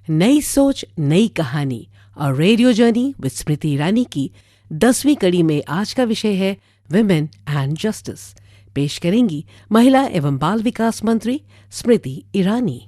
नई सोच नई कहानी और radio journey with Smriti Irani की 10वीं कड़ी में आज का विषय है विमेन एंड जस्टिस। पेश करेंगी महिला एवं बाल विकास मंत्री स्मृति ईरानी।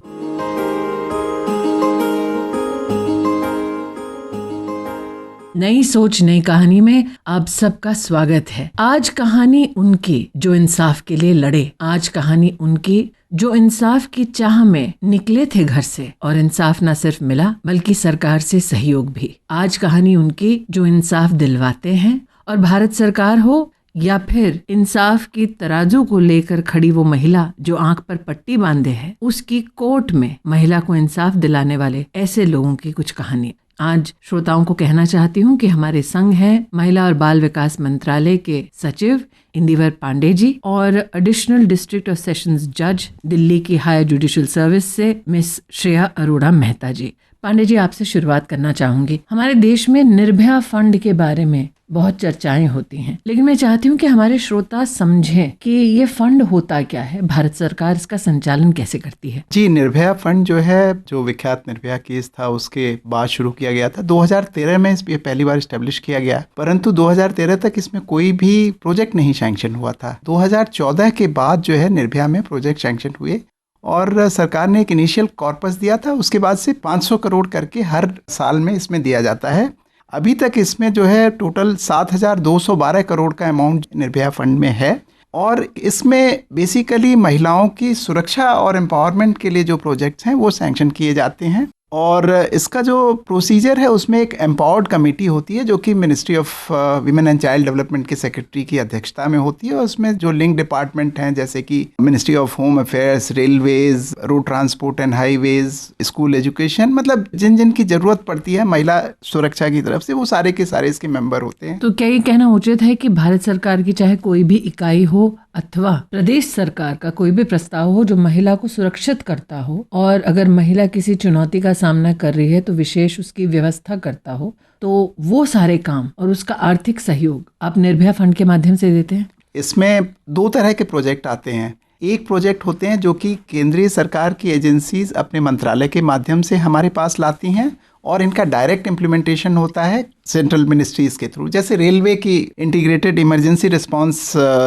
नई सोच नई कहानी में आप सबका स्वागत है। आज कहानी उनकी जो इंसाफ के लिए लड़े, आज कहानी उनकी जो इंसाफ की चाह में निकले थे घर से और इंसाफ न सिर्फ मिला बल्कि सरकार से सहयोग भी। आज कहानी उनकी जो इंसाफ दिलवाते हैं और भारत सरकार हो या फिर इंसाफ की तराजू को लेकर खड़ी वो महिला जो आंख पर पट्टी बांधे है, उसकी कोर्ट में महिला को इंसाफ दिलाने वाले ऐसे लोगों की कुछ कहानी आज श्रोताओं को कहना चाहती हूँ कि हमारे संग हैं महिला और बाल विकास मंत्रालय के सचिव इंदिवर पांडे जी और एडिशनल डिस्ट्रिक्ट और सेशंस जज दिल्ली की हायर जुडिशियल सर्विस से मिस श्रेया अरोड़ा मेहता जी। पांडे जी, आपसे शुरुआत करना चाहूंगी। हमारे देश में निर्भया फंड के बारे में बहुत चर्चाएं होती हैं, लेकिन मैं चाहती हूँ कि हमारे श्रोता समझें कि ये फंड होता क्या है, भारत सरकार इसका संचालन कैसे करती है। जी, निर्भया फंड जो है, जो विख्यात निर्भया केस था उसके बाद शुरू किया गया था। 2013 में इस पहली बार स्टैब्लिश किया गया, परंतु 2013 तक इसमें कोई भी प्रोजेक्ट नहीं सैंक्शन हुआ था। 2014 के बाद जो है निर्भया में प्रोजेक्ट सैंक्शन हुए और सरकार ने एक इनिशियल कॉर्पस दिया था। उसके बाद से 500 करोड़ करके हर साल में इसमें दिया जाता है। अभी तक इसमें जो है टोटल 7,212 करोड़ का अमाउंट निर्भया फंड में है और इसमें बेसिकली महिलाओं की सुरक्षा और एम्पावरमेंट के लिए जो प्रोजेक्ट्स हैं वो सैंक्शन किए जाते हैं। और इसका जो प्रोसीजर है उसमें एक एम्पावर्ड कमेटी होती है जो कि ministry of women and child development के सेक्रेटरी की अध्यक्षता में होती है। और उसमें जो लिंक डिपार्टमेंट हैं जैसे कि ministry of home affairs, railways, road transport and highways, school education, मतलब जिन जिन की जरूरत पड़ती है महिला सुरक्षा की तरफ से, वो सारे के सारे इसके मेंबर होते हैं। तो क्या ये कहना उचित है कि भारत सरकार की चाहे कोई भी इकाई हो अथवा प्रदेश सरकार का कोई भी प्रस्ताव हो जो महिला को सुरक्षित करता हो और अगर महिला किसी चुनौती का सामना कर रही है तो विशेष उसकी व्यवस्था करता हो, तो वो सारे काम और उसका आर्थिक सहयोग आप निर्भया फंड के माध्यम से देते हैं? इसमें 2 तरह के प्रोजेक्ट आते हैं। एक प्रोजेक्ट होते हैं जो कि केंद्रीय सरकार की एजेंसीज अपने मंत्रालय के माध्यम से हमारे पास लाती हैं और इनका डायरेक्ट इम्प्लीमेंटेशन होता है सेंट्रल मिनिस्ट्रीज के थ्रू। जैसे रेलवे की इंटीग्रेटेड इमरजेंसी रिस्पांस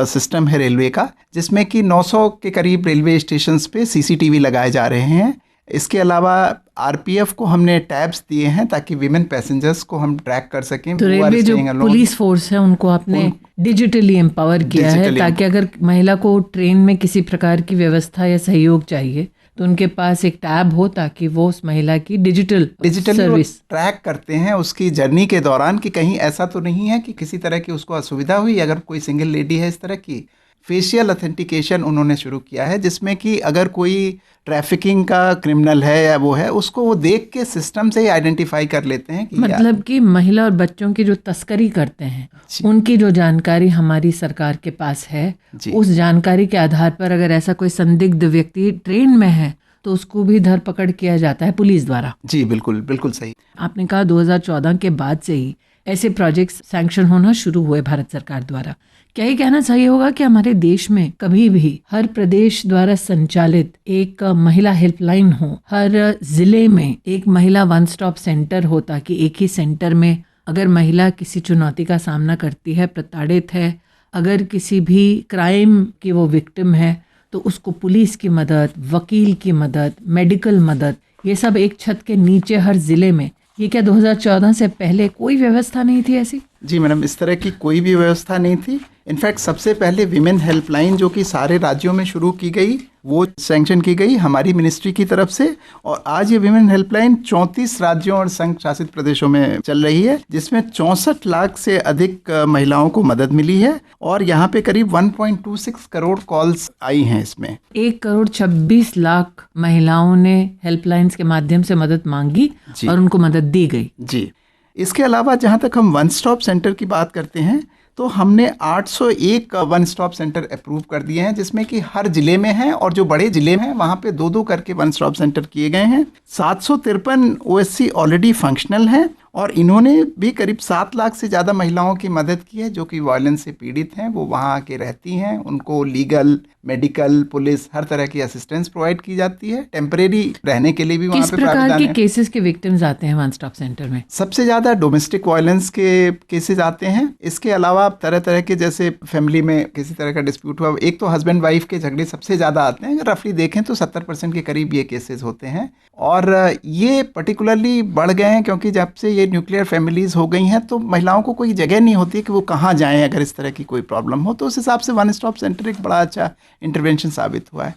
सिस्टम है रेलवे का, जिसमें कि 900 के करीब रेलवे स्टेशंस पे सीसीटीवी लगाए जा रहे हैं। इसके अलावा आरपीएफ को हमने टैब्स दिए हैं ताकि विमेन पैसेंजर्स को हम ट्रैक कर सकें। तो रेलवे जो पुलिस फोर्स है उनको आपने डिजिटली एम्पावर किया है ताकि अगर महिला को ट्रेन में किसी प्रकार की व्यवस्था या सहयोग चाहिए तो उनके पास एक टैब हो ताकि वो उस महिला की डिजिटल सर्विस ट्रैक करते हैं उसकी जर्नी के दौरान कि कहीं ऐसा तो नहीं है कि किसी तरह की उसको असुविधा हुई। अगर कोई सिंगल लेडी है इस तरह की, फेशियल ऑथेंटिकेशन उन्होंने शुरू किया है जिसमें कि अगर कोई ट्रैफिकिंग का क्रिमिनल है या वो है, उसको वो देख के सिस्टम से ही आइडेंटिफाई कर लेते हैं कि मतलब कि महिला और बच्चों की जो तस्करी करते हैं उनकी जो जानकारी हमारी सरकार के पास है, उस जानकारी के आधार पर अगर ऐसा कोई संदिग्ध व्यक्ति ट्रेन में है तो उसको भी धरपकड़ किया जाता है पुलिस द्वारा। जी बिल्कुल, बिल्कुल सही। आपने कहा 2014 के बाद से ही ऐसे प्रोजेक्ट्स सैंक्शन होना शुरू हुए भारत सरकार द्वारा। क्या ये कहना सही होगा कि हमारे देश में कभी भी हर प्रदेश द्वारा संचालित एक महिला हेल्पलाइन हो, हर जिले में एक महिला वन स्टॉप सेंटर हो ताकि एक ही सेंटर में अगर महिला किसी चुनौती का सामना करती है, प्रताड़ित है, अगर किसी भी क्राइम की वो विक्टिम है तो उसको पुलिस की मदद, वकील की मदद, मेडिकल मदद, ये सब एक छत के नीचे हर जिले में। ये क्या 2014 से पहले कोई व्यवस्था नहीं थी ऐसी? जी मैडम, इस तरह की कोई भी व्यवस्था नहीं थी। इनफैक्ट सबसे पहले विमेन हेल्पलाइन जो कि सारे राज्यों में शुरू की गई, वो सैंक्शन की गई हमारी मिनिस्ट्री की तरफ से। और आज ये विमेन हेल्पलाइन 34 राज्यों और संघ शासित प्रदेशों में चल रही है, जिसमें 64 लाख से अधिक महिलाओं को मदद मिली है और यहाँ पे करीब 1.26 करोड़ कॉल्स आई हैं। इसमें 1,26,00,000 महिलाओं ने हेल्पलाइंस के माध्यम से मदद मांगी और उनको मदद दी गई। जी, इसके अलावा जहाँ तक हम वन स्टॉप सेंटर की बात करते हैं तो हमने 801 वन स्टॉप सेंटर अप्रूव कर दिए हैं, जिसमें कि हर जिले में हैं और जो बड़े जिले में हैं वहाँ पे 2-2 करके वन स्टॉप सेंटर किए गए हैं। 753 ओएससी ऑलरेडी फंक्शनल हैं और इन्होंने भी करीब 7 लाख से ज़्यादा महिलाओं की मदद की है जो कि वायलेंस से पीड़ित हैं। वो वहाँ आके रहती हैं, उनको लीगल, मेडिकल, पुलिस हर तरह की असिस्टेंस प्रोवाइड की जाती है। टेम्परेरी रहने के लिए भी वहाँ किस पे प्रकार प्रावधान के है। केसेस के विक्टिम्स आते हैं वन स्टॉप सेंटर में? सबसे ज़्यादा डोमेस्टिक वायलेंस के केसेस आते हैं। इसके अलावा तरह तरह के, जैसे फैमिली में किसी तरह का डिस्प्यूट हुआ, एक तो हस्बैंड वाइफ के झगड़े सबसे ज़्यादा आते हैं। अगर रफली देखें तो 70% के करीब ये केसेस होते हैं। और ये पर्टिकुलरली बढ़ गए हैं क्योंकि जब से ये न्यूक्लियर फैमिलीज़ हो गई हैं तो महिलाओं को कोई जगह नहीं होती कि वो कहाँ जाएं अगर इस तरह की कोई प्रॉब्लम हो। तो उस हिसाब से वन स्टॉप सेंटर एक बड़ा अच्छा इंटरवेंशन साबित हुआ है।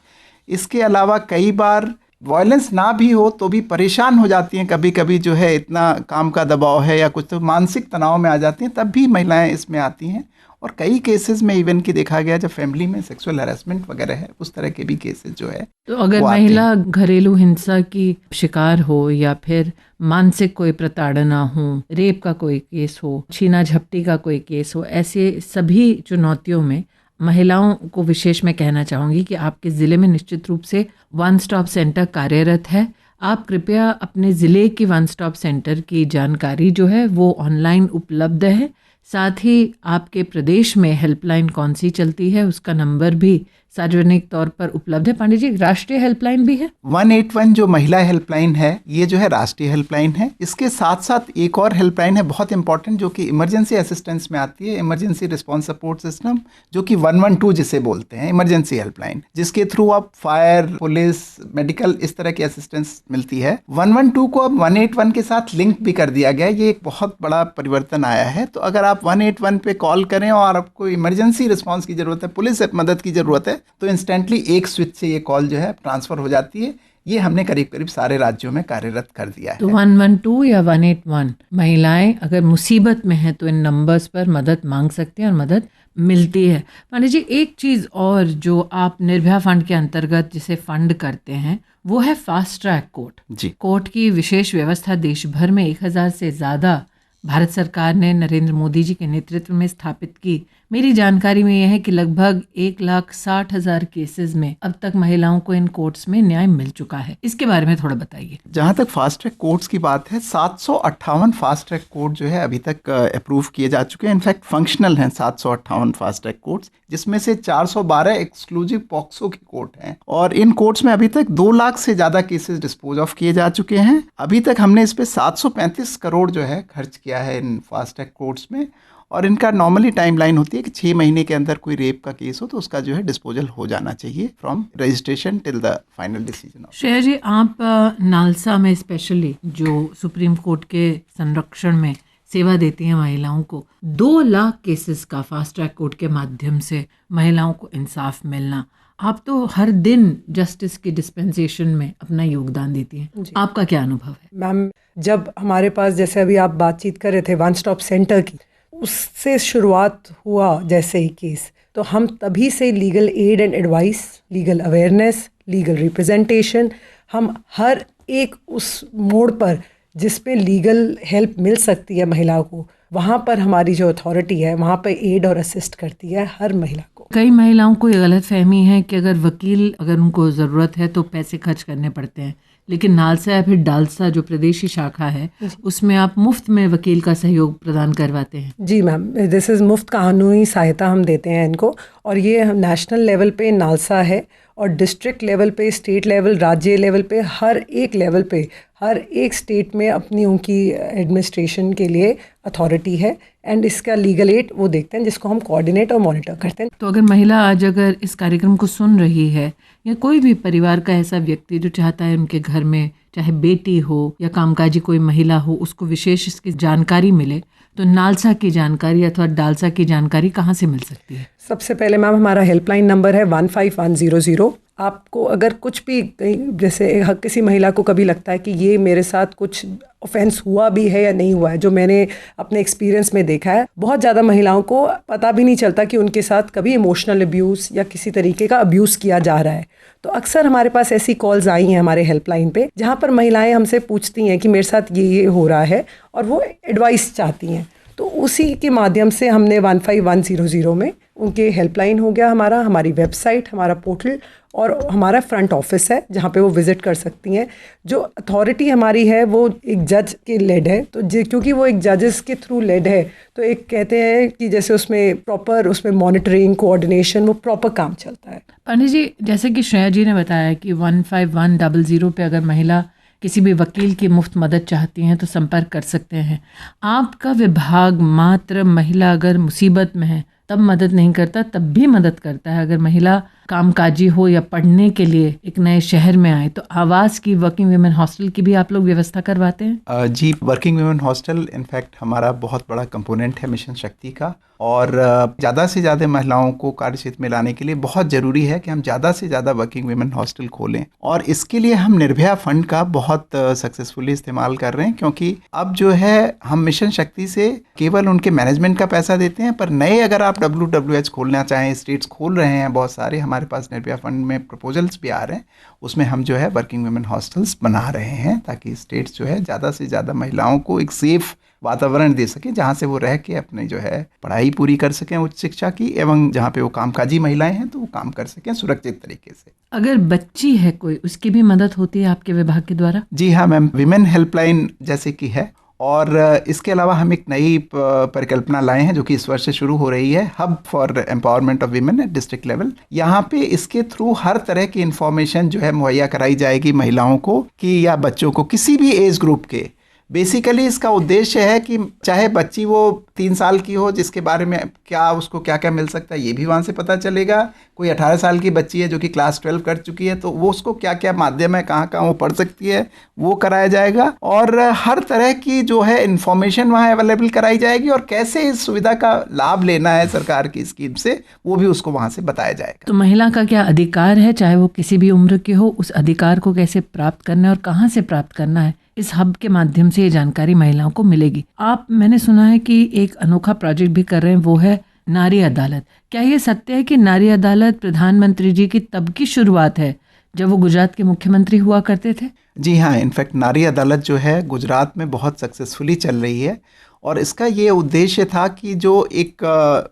इसके अलावा कई बार वायलेंस ना भी हो तो भी परेशान हो जाती हैं, कभी कभी जो है इतना काम का दबाव है या कुछ, तो मानसिक तनाव में आ जाती हैं, तब भी महिलाएं इसमें आती हैं। और कई केसेस में इवन की देखा गया जब फैमिली में सेक्सुअल हैरेसमेंट वगैरह है, उस तरह के भी केसेस जो है। तो अगर महिला घरेलू हिंसा की शिकार हो या फिर मानसिक कोई प्रताड़ना हो, रेप का कोई केस हो, छीना झपटी का कोई केस हो, ऐसे सभी चुनौतियों में महिलाओं को विशेष मैं कहना चाहूँगी कि आपके ज़िले में निश्चित रूप से वन स्टॉप सेंटर कार्यरत है। आप कृपया अपने ज़िले की वन स्टॉप सेंटर की जानकारी जो है वो ऑनलाइन उपलब्ध है। साथ ही आपके प्रदेश में हेल्पलाइन कौन सी चलती है उसका नंबर भी सार्वजनिक तौर पर उपलब्ध है। पांडे जी, राष्ट्रीय हेल्पलाइन भी है 181 जो महिला हेल्पलाइन है, ये जो है राष्ट्रीय हेल्पलाइन है। इसके साथ साथ एक और हेल्पलाइन है बहुत इंपॉर्टेंट जो कि इमरजेंसी असिस्टेंस में आती है, इमरजेंसी रिस्पॉन्स सपोर्ट सिस्टम, जो कि 112 जिसे बोलते हैं, इमरजेंसी हेल्पलाइन, जिसके थ्रू आप फायर, पुलिस, मेडिकल इस तरह की असिस्टेंस मिलती है। 112 को अब 181 के साथ लिंक भी कर दिया गया है। ये एक बहुत बड़ा परिवर्तन आया है। तो अगर आप 181 पे कॉल करें और आपको इमरजेंसी रिस्पॉन्स की जरूरत है, पुलिस मदद की जरूरत है, तो इंस्टेंटली एक स्विच से ये कॉल जो है ट्रांसफर हो जाती है। ये हमने करीब करीब सारे राज्यों में कार्यरत कर दिया है। तो 112 या 181 महिलाएं अगर मुसीबत में हैं तो इन नंबर्स पर मदद मांग सकती हैं और मदद मिलती है। पांडे जी, एक चीज़ और जो आप निर्भया फंड के अंतर्गत जिसे फंड करते हैं वो है फास्ट ट्रैक कोर्ट। जी, कोर्ट की विशेष व्यवस्था देश भर में 1000 से ज़्यादा भारत सरकार ने नरेंद्र मोदी जी के नेतृत्व में स्थापित की। मेरी जानकारी में यह है कि लगभग 1,60,000 केसेस में अब तक महिलाओं को इन कोर्ट्स में न्याय मिल चुका है। इसके बारे में थोड़ा बताइए। जहाँ तक फास्ट ट्रैक कोर्ट्स की बात है, 758 फास्ट ट्रैक कोर्ट जो है अभी तक अप्रूव किए जा चुके हैं। इनफैक्ट फंक्शनल हैं 758 फास्ट ट्रैक कोर्ट्स, जिसमें से 412 एक्सक्लूसिव पॉक्सो की कोर्ट हैं। और इन कोर्ट्स में अभी तक 2 लाख से ज़्यादा केसेस डिस्पोज ऑफ किए जा चुके हैं। अभी तक हमने इस पे 735 करोड़ जो है खर्च किया है इन फास्ट ट्रैक कोर्ट्स में। और इनका नॉर्मली टाइमलाइन होती है कि 6 महीने के अंदर कोई रेप का केस हो तो उसका जो है डिस्पोजल हो जाना चाहिए from registration till the final decision. Shreya ji, आप नालसा में स्पेशली जो सुप्रीम कोर्ट के संरक्षण में सेवा देती हैं महिलाओं को, 2 लाख केसेस का फास्ट ट्रैक कोर्ट के माध्यम से महिलाओं को इंसाफ मिलना, आप तो हर दिन जस्टिस की डिस्पेंसेशन में अपना योगदान देती हैं। आपका क्या अनुभव है? मैम, जब हमारे पास, जैसे अभी आप बातचीत कर रहे थे वन स्टॉप सेंटर की, उससे शुरुआत हुआ जैसे ही केस, तो हम तभी से legal aid and advice, legal awareness, legal representation, हम हर एक उस मोड़ पर जिस पे लीगल हेल्प मिल सकती है महिलाओं को, वहाँ पर हमारी जो अथॉरिटी है वहाँ पर एड और असिस्ट करती है हर महिला को। कई महिलाओं को ये गलत फहमी है कि अगर वकील अगर उनको ज़रूरत है तो पैसे खर्च करने पड़ते हैं, लेकिन नालसा या फिर डालसा जो प्रदेशी शाखा है उसमें आप मुफ्त में वकील का सहयोग प्रदान करवाते हैं। जी मैम, दिस इज़ मुफ्त कानूनी सहायता हम देते हैं इनको। और ये नेशनल लेवल पे नालसा है और डिस्ट्रिक्ट लेवल पे, स्टेट लेवल, राज्य लेवल पे, हर एक लेवल पे, हर एक स्टेट में अपनी उनकी एडमिनिस्ट्रेशन के लिए अथॉरिटी है। एंड इसका लीगल एड वो देखते हैं जिसको हम कोऑर्डिनेट और मॉनिटर करते हैं। तो अगर महिला आज अगर इस कार्यक्रम को सुन रही है या कोई भी परिवार का ऐसा व्यक्ति जो चाहता है उनके घर में चाहे बेटी हो या कामकाजी कोई महिला हो उसको विशेष इसकी जानकारी मिले, तो नालसा की जानकारी अथवा डालसा की जानकारी कहाँ से मिल सकती है? सबसे पहले मैम हमारा हेल्पलाइन नंबर है 15100। आपको अगर कुछ भी, जैसे किसी महिला को कभी लगता है कि ये मेरे साथ कुछ ऑफेंस हुआ भी है या नहीं हुआ है, जो मैंने अपने एक्सपीरियंस में देखा है, बहुत ज़्यादा महिलाओं को पता भी नहीं चलता कि उनके साथ कभी इमोशनल अब्यूज़ या किसी तरीके का अब्यूज़ किया जा रहा है। तो अक्सर हमारे पास ऐसी कॉल्स आई हैं हमारे हेल्पलाइन पे जहाँ पर महिलाएं हमसे पूछती हैं कि मेरे साथ ये हो रहा है और वो एडवाइस चाहती हैं। तो उसी के माध्यम से हमने 15100 में उनके हेल्पलाइन हो गया हमारा, हमारी वेबसाइट, हमारा पोर्टल और हमारा फ्रंट ऑफिस है जहाँ पे वो विज़िट कर सकती हैं। जो अथॉरिटी हमारी है वो एक जज के लेड है, तो क्योंकि वो एक जजेस के थ्रू लेड है तो एक कहते हैं कि जैसे उसमें प्रॉपर उसमें मॉनिटरिंग, कोऑर्डिनेशन, वो प्रॉपर काम चलता है। पंडित जी, जैसे कि श्रेया जी ने बताया कि 15100 पे अगर महिला किसी भी वकील की मुफ्त मदद चाहती हैं तो संपर्क कर सकते हैं। आपका विभाग मात्र महिला अगर मुसीबत में है तब मदद नहीं करता, तब भी मदद करता है। अगर महिला कामकाजी हो या पढ़ने के लिए एक नए शहर में आए तो आवास की, वर्किंग वुमेन हॉस्टल की भी आप लोग व्यवस्था करवाते हैं? जी, वर्किंग वुमेन हॉस्टल इनफैक्ट हमारा बहुत बड़ा कंपोनेंट है मिशन शक्ति का, और ज़्यादा से ज़्यादा महिलाओं को कार्य क्षेत्र में लाने के लिए बहुत ज़रूरी है कि हम ज़्यादा से ज़्यादा वर्किंग वुमेन हॉस्टल खोलें। और इसके लिए हम निर्भया फंड का बहुत सक्सेसफुली इस्तेमाल कर रहे हैं, क्योंकि अब जो है हम मिशन शक्ति से केवल उनके मैनेजमेंट का पैसा देते हैं, पर नए अगर आप WWH खोलना चाहें, स्टेट्स खोल रहे हैं बहुत सारे, हमारे पास निर्भया फंड में प्रपोजल्स भी आ रहे हैं, उसमें हम जो है वर्किंग वुमेन हॉस्टल्स बना रहे हैं ताकि स्टेट्स जो है ज़्यादा से ज़्यादा महिलाओं को एक सेफ वातावरण दे सके जहाँ से वो रह के अपनी जो है पढ़ाई पूरी कर सकें उच्च शिक्षा की, एवं जहाँ पे वो कामकाजी महिलाएं हैं तो वो काम कर सकें सुरक्षित तरीके से। अगर बच्ची है कोई, उसकी भी मदद होती है आपके विभाग के द्वारा? जी हाँ मैम, विमेन हेल्पलाइन जैसे कि है, और इसके अलावा हम एक नई परिकल्पना लाए हैं जो कि इस वर्ष से शुरू हो रही है, hub for empowerment of women at district level. यहाँ पे इसके थ्रू हर तरह की इंफॉर्मेशन जो है मुहैया कराई जाएगी महिलाओं को कि या बच्चों को, किसी भी एज ग्रुप के। बेसिकली इसका उद्देश्य है कि चाहे बच्ची वो 3 साल की हो, जिसके बारे में क्या उसको क्या क्या मिल सकता है ये भी वहाँ से पता चलेगा। कोई 18 साल की बच्ची है जो कि क्लास 12 कर चुकी है तो वो उसको क्या क्या माध्यम है, कहाँ कहाँ वो पढ़ सकती है, वो कराया जाएगा। और हर तरह की जो है इन्फॉर्मेशन वहाँ अवेलेबल कराई जाएगी, और कैसे इस सुविधा का लाभ लेना है सरकार की स्कीम से वो भी उसको वहाँ से बताया जाएगा। तो महिला का क्या अधिकार है, चाहे वो किसी भी उम्र की हो, उस अधिकार को कैसे प्राप्त करना है और कहाँ से प्राप्त करना है, इस हब के माध्यम से ये जानकारी महिलाओं को मिलेगी। आप, मैंने सुना है कि एक अनोखा प्रोजेक्ट भी कर रहे हैं, वो है नारी अदालत। क्या ये सत्य है कि नारी अदालत प्रधानमंत्री जी की तब की शुरुआत है जब वो गुजरात के मुख्यमंत्री हुआ करते थे? जी हाँ, इनफैक्ट नारी अदालत जो है गुजरात में बहुत सक्सेसफुली चल रही है, और इसका ये उद्देश्य था कि जो एक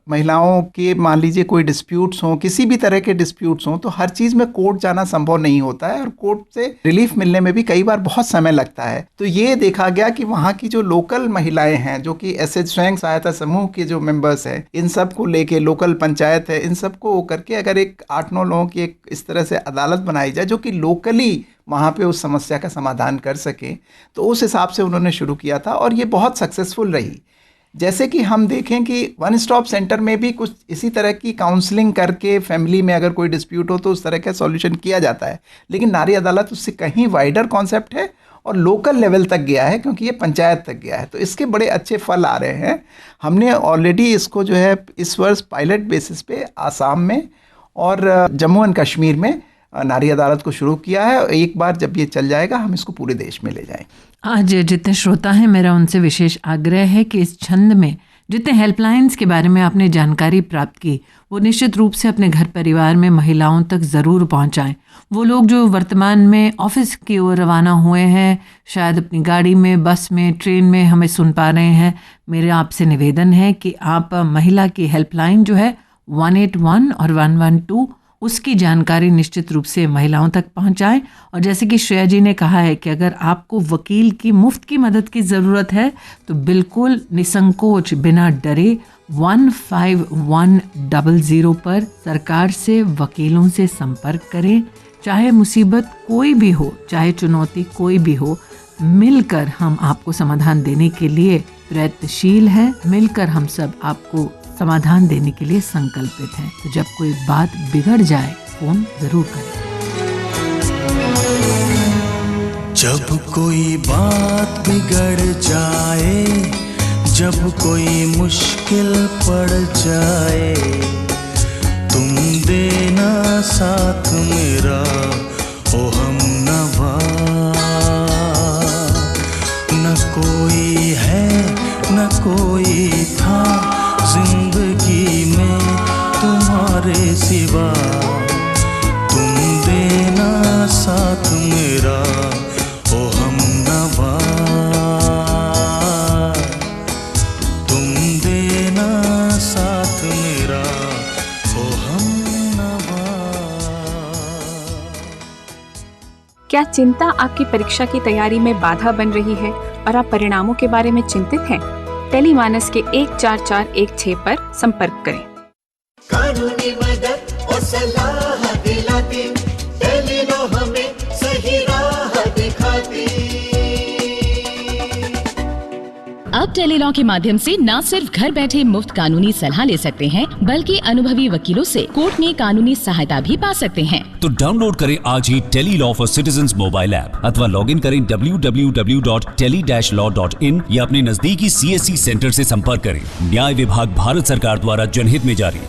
महिलाओं के, मान लीजिए कोई डिस्प्यूट्स हों, किसी भी तरह के डिस्प्यूट्स हों, तो हर चीज़ में कोर्ट जाना संभव नहीं होता है, और कोर्ट से रिलीफ मिलने में भी कई बार बहुत समय लगता है। तो ये देखा गया कि वहाँ की जो लोकल महिलाएं हैं, जो कि ऐसे स्वयं सहायता समूह के जो मेंबर्स हैं, इन सब को लेके, लोकल पंचायत है, इन सब को करके अगर एक 8-9 लोगों की एक इस तरह से अदालत बनाई जाए जो कि लोकली वहाँ पे उस समस्या का समाधान कर सके, तो उस हिसाब से उन्होंने शुरू किया था, और ये बहुत सक्सेसफुल रही। जैसे कि हम देखें कि वन स्टॉप सेंटर में भी कुछ इसी तरह की काउंसलिंग करके फैमिली में अगर कोई डिस्प्यूट हो तो उस तरह का सॉल्यूशन किया जाता है, लेकिन नारी अदालत उससे कहीं वाइडर कॉन्सेप्ट है और लोकल लेवल तक गया है, क्योंकि ये पंचायत तक गया है। तो इसके बड़े अच्छे फल आ रहे हैं। हमने ऑलरेडी इसको जो है इस वर्ष पायलट बेसिस पे आसाम में और जम्मू एंड कश्मीर में नारी अदालत को शुरू किया है। एक बार जब ये चल जाएगा हम इसको पूरे देश में ले जाएंगे। आज जितने श्रोता हैं, मेरा उनसे विशेष आग्रह है कि इस छंद में जितने हेल्पलाइंस के बारे में आपने जानकारी प्राप्त की, वो निश्चित रूप से अपने घर परिवार में महिलाओं तक ज़रूर पहुंचाएं। वो लोग जो वर्तमान में ऑफिस की ओर रवाना हुए हैं, शायद अपनी गाड़ी में, बस में, ट्रेन में हमें सुन पा रहे हैं, मेरा आपसे निवेदन है कि आप महिला की हेल्पलाइन जो है 181 और 112, उसकी जानकारी निश्चित रूप से महिलाओं तक पहुंचाएं। और जैसे कि श्रेया जी ने कहा है कि अगर आपको वकील की मुफ्त की मदद की ज़रूरत है तो बिल्कुल निसंकोच, बिना डरे 15100 पर सरकार से, वकीलों से संपर्क करें। चाहे मुसीबत कोई भी हो, चाहे चुनौती कोई भी हो, मिलकर हम आपको समाधान देने के लिए प्रयत्नशील हैं। मिलकर हम सब आपको समाधान देने के लिए संकल्पित हैं। तो जब कोई बात बिगड़ जाए, फोन जरूर करें। जब कोई बात बिगड़ जाए, जब कोई मुश्किल पड़ जाए, तुम देना साथ मेरा ओ हमनवा। न कोई है न कोई था जिंदगी में तुम्हारे सिवा, तुम देना साथ मेरा ओ हमनवा। तुम क्या चिंता आपकी परीक्षा की तैयारी में बाधा बन रही है और आप परिणामों के बारे में चिंतित हैं? टेलीमानस के 14416 पर संपर्क करें। कानूनी मदद और सलाह दिलाती, टेलीलॉ हमें सही राह दिखाती। अब टेलीलॉ के माध्यम से न सिर्फ घर बैठे मुफ्त कानूनी सलाह ले सकते हैं, बल्कि अनुभवी वकीलों से कोर्ट में कानूनी सहायता भी पा सकते हैं। तो डाउनलोड करें आज ही tele law for citizens mobile app अथवा लॉग इन करें www.tele-law.in या अपने नजदीकी CSC सेंटर से संपर्क करें। न्याय विभाग भारत सरकार द्वारा जनहित में जारी।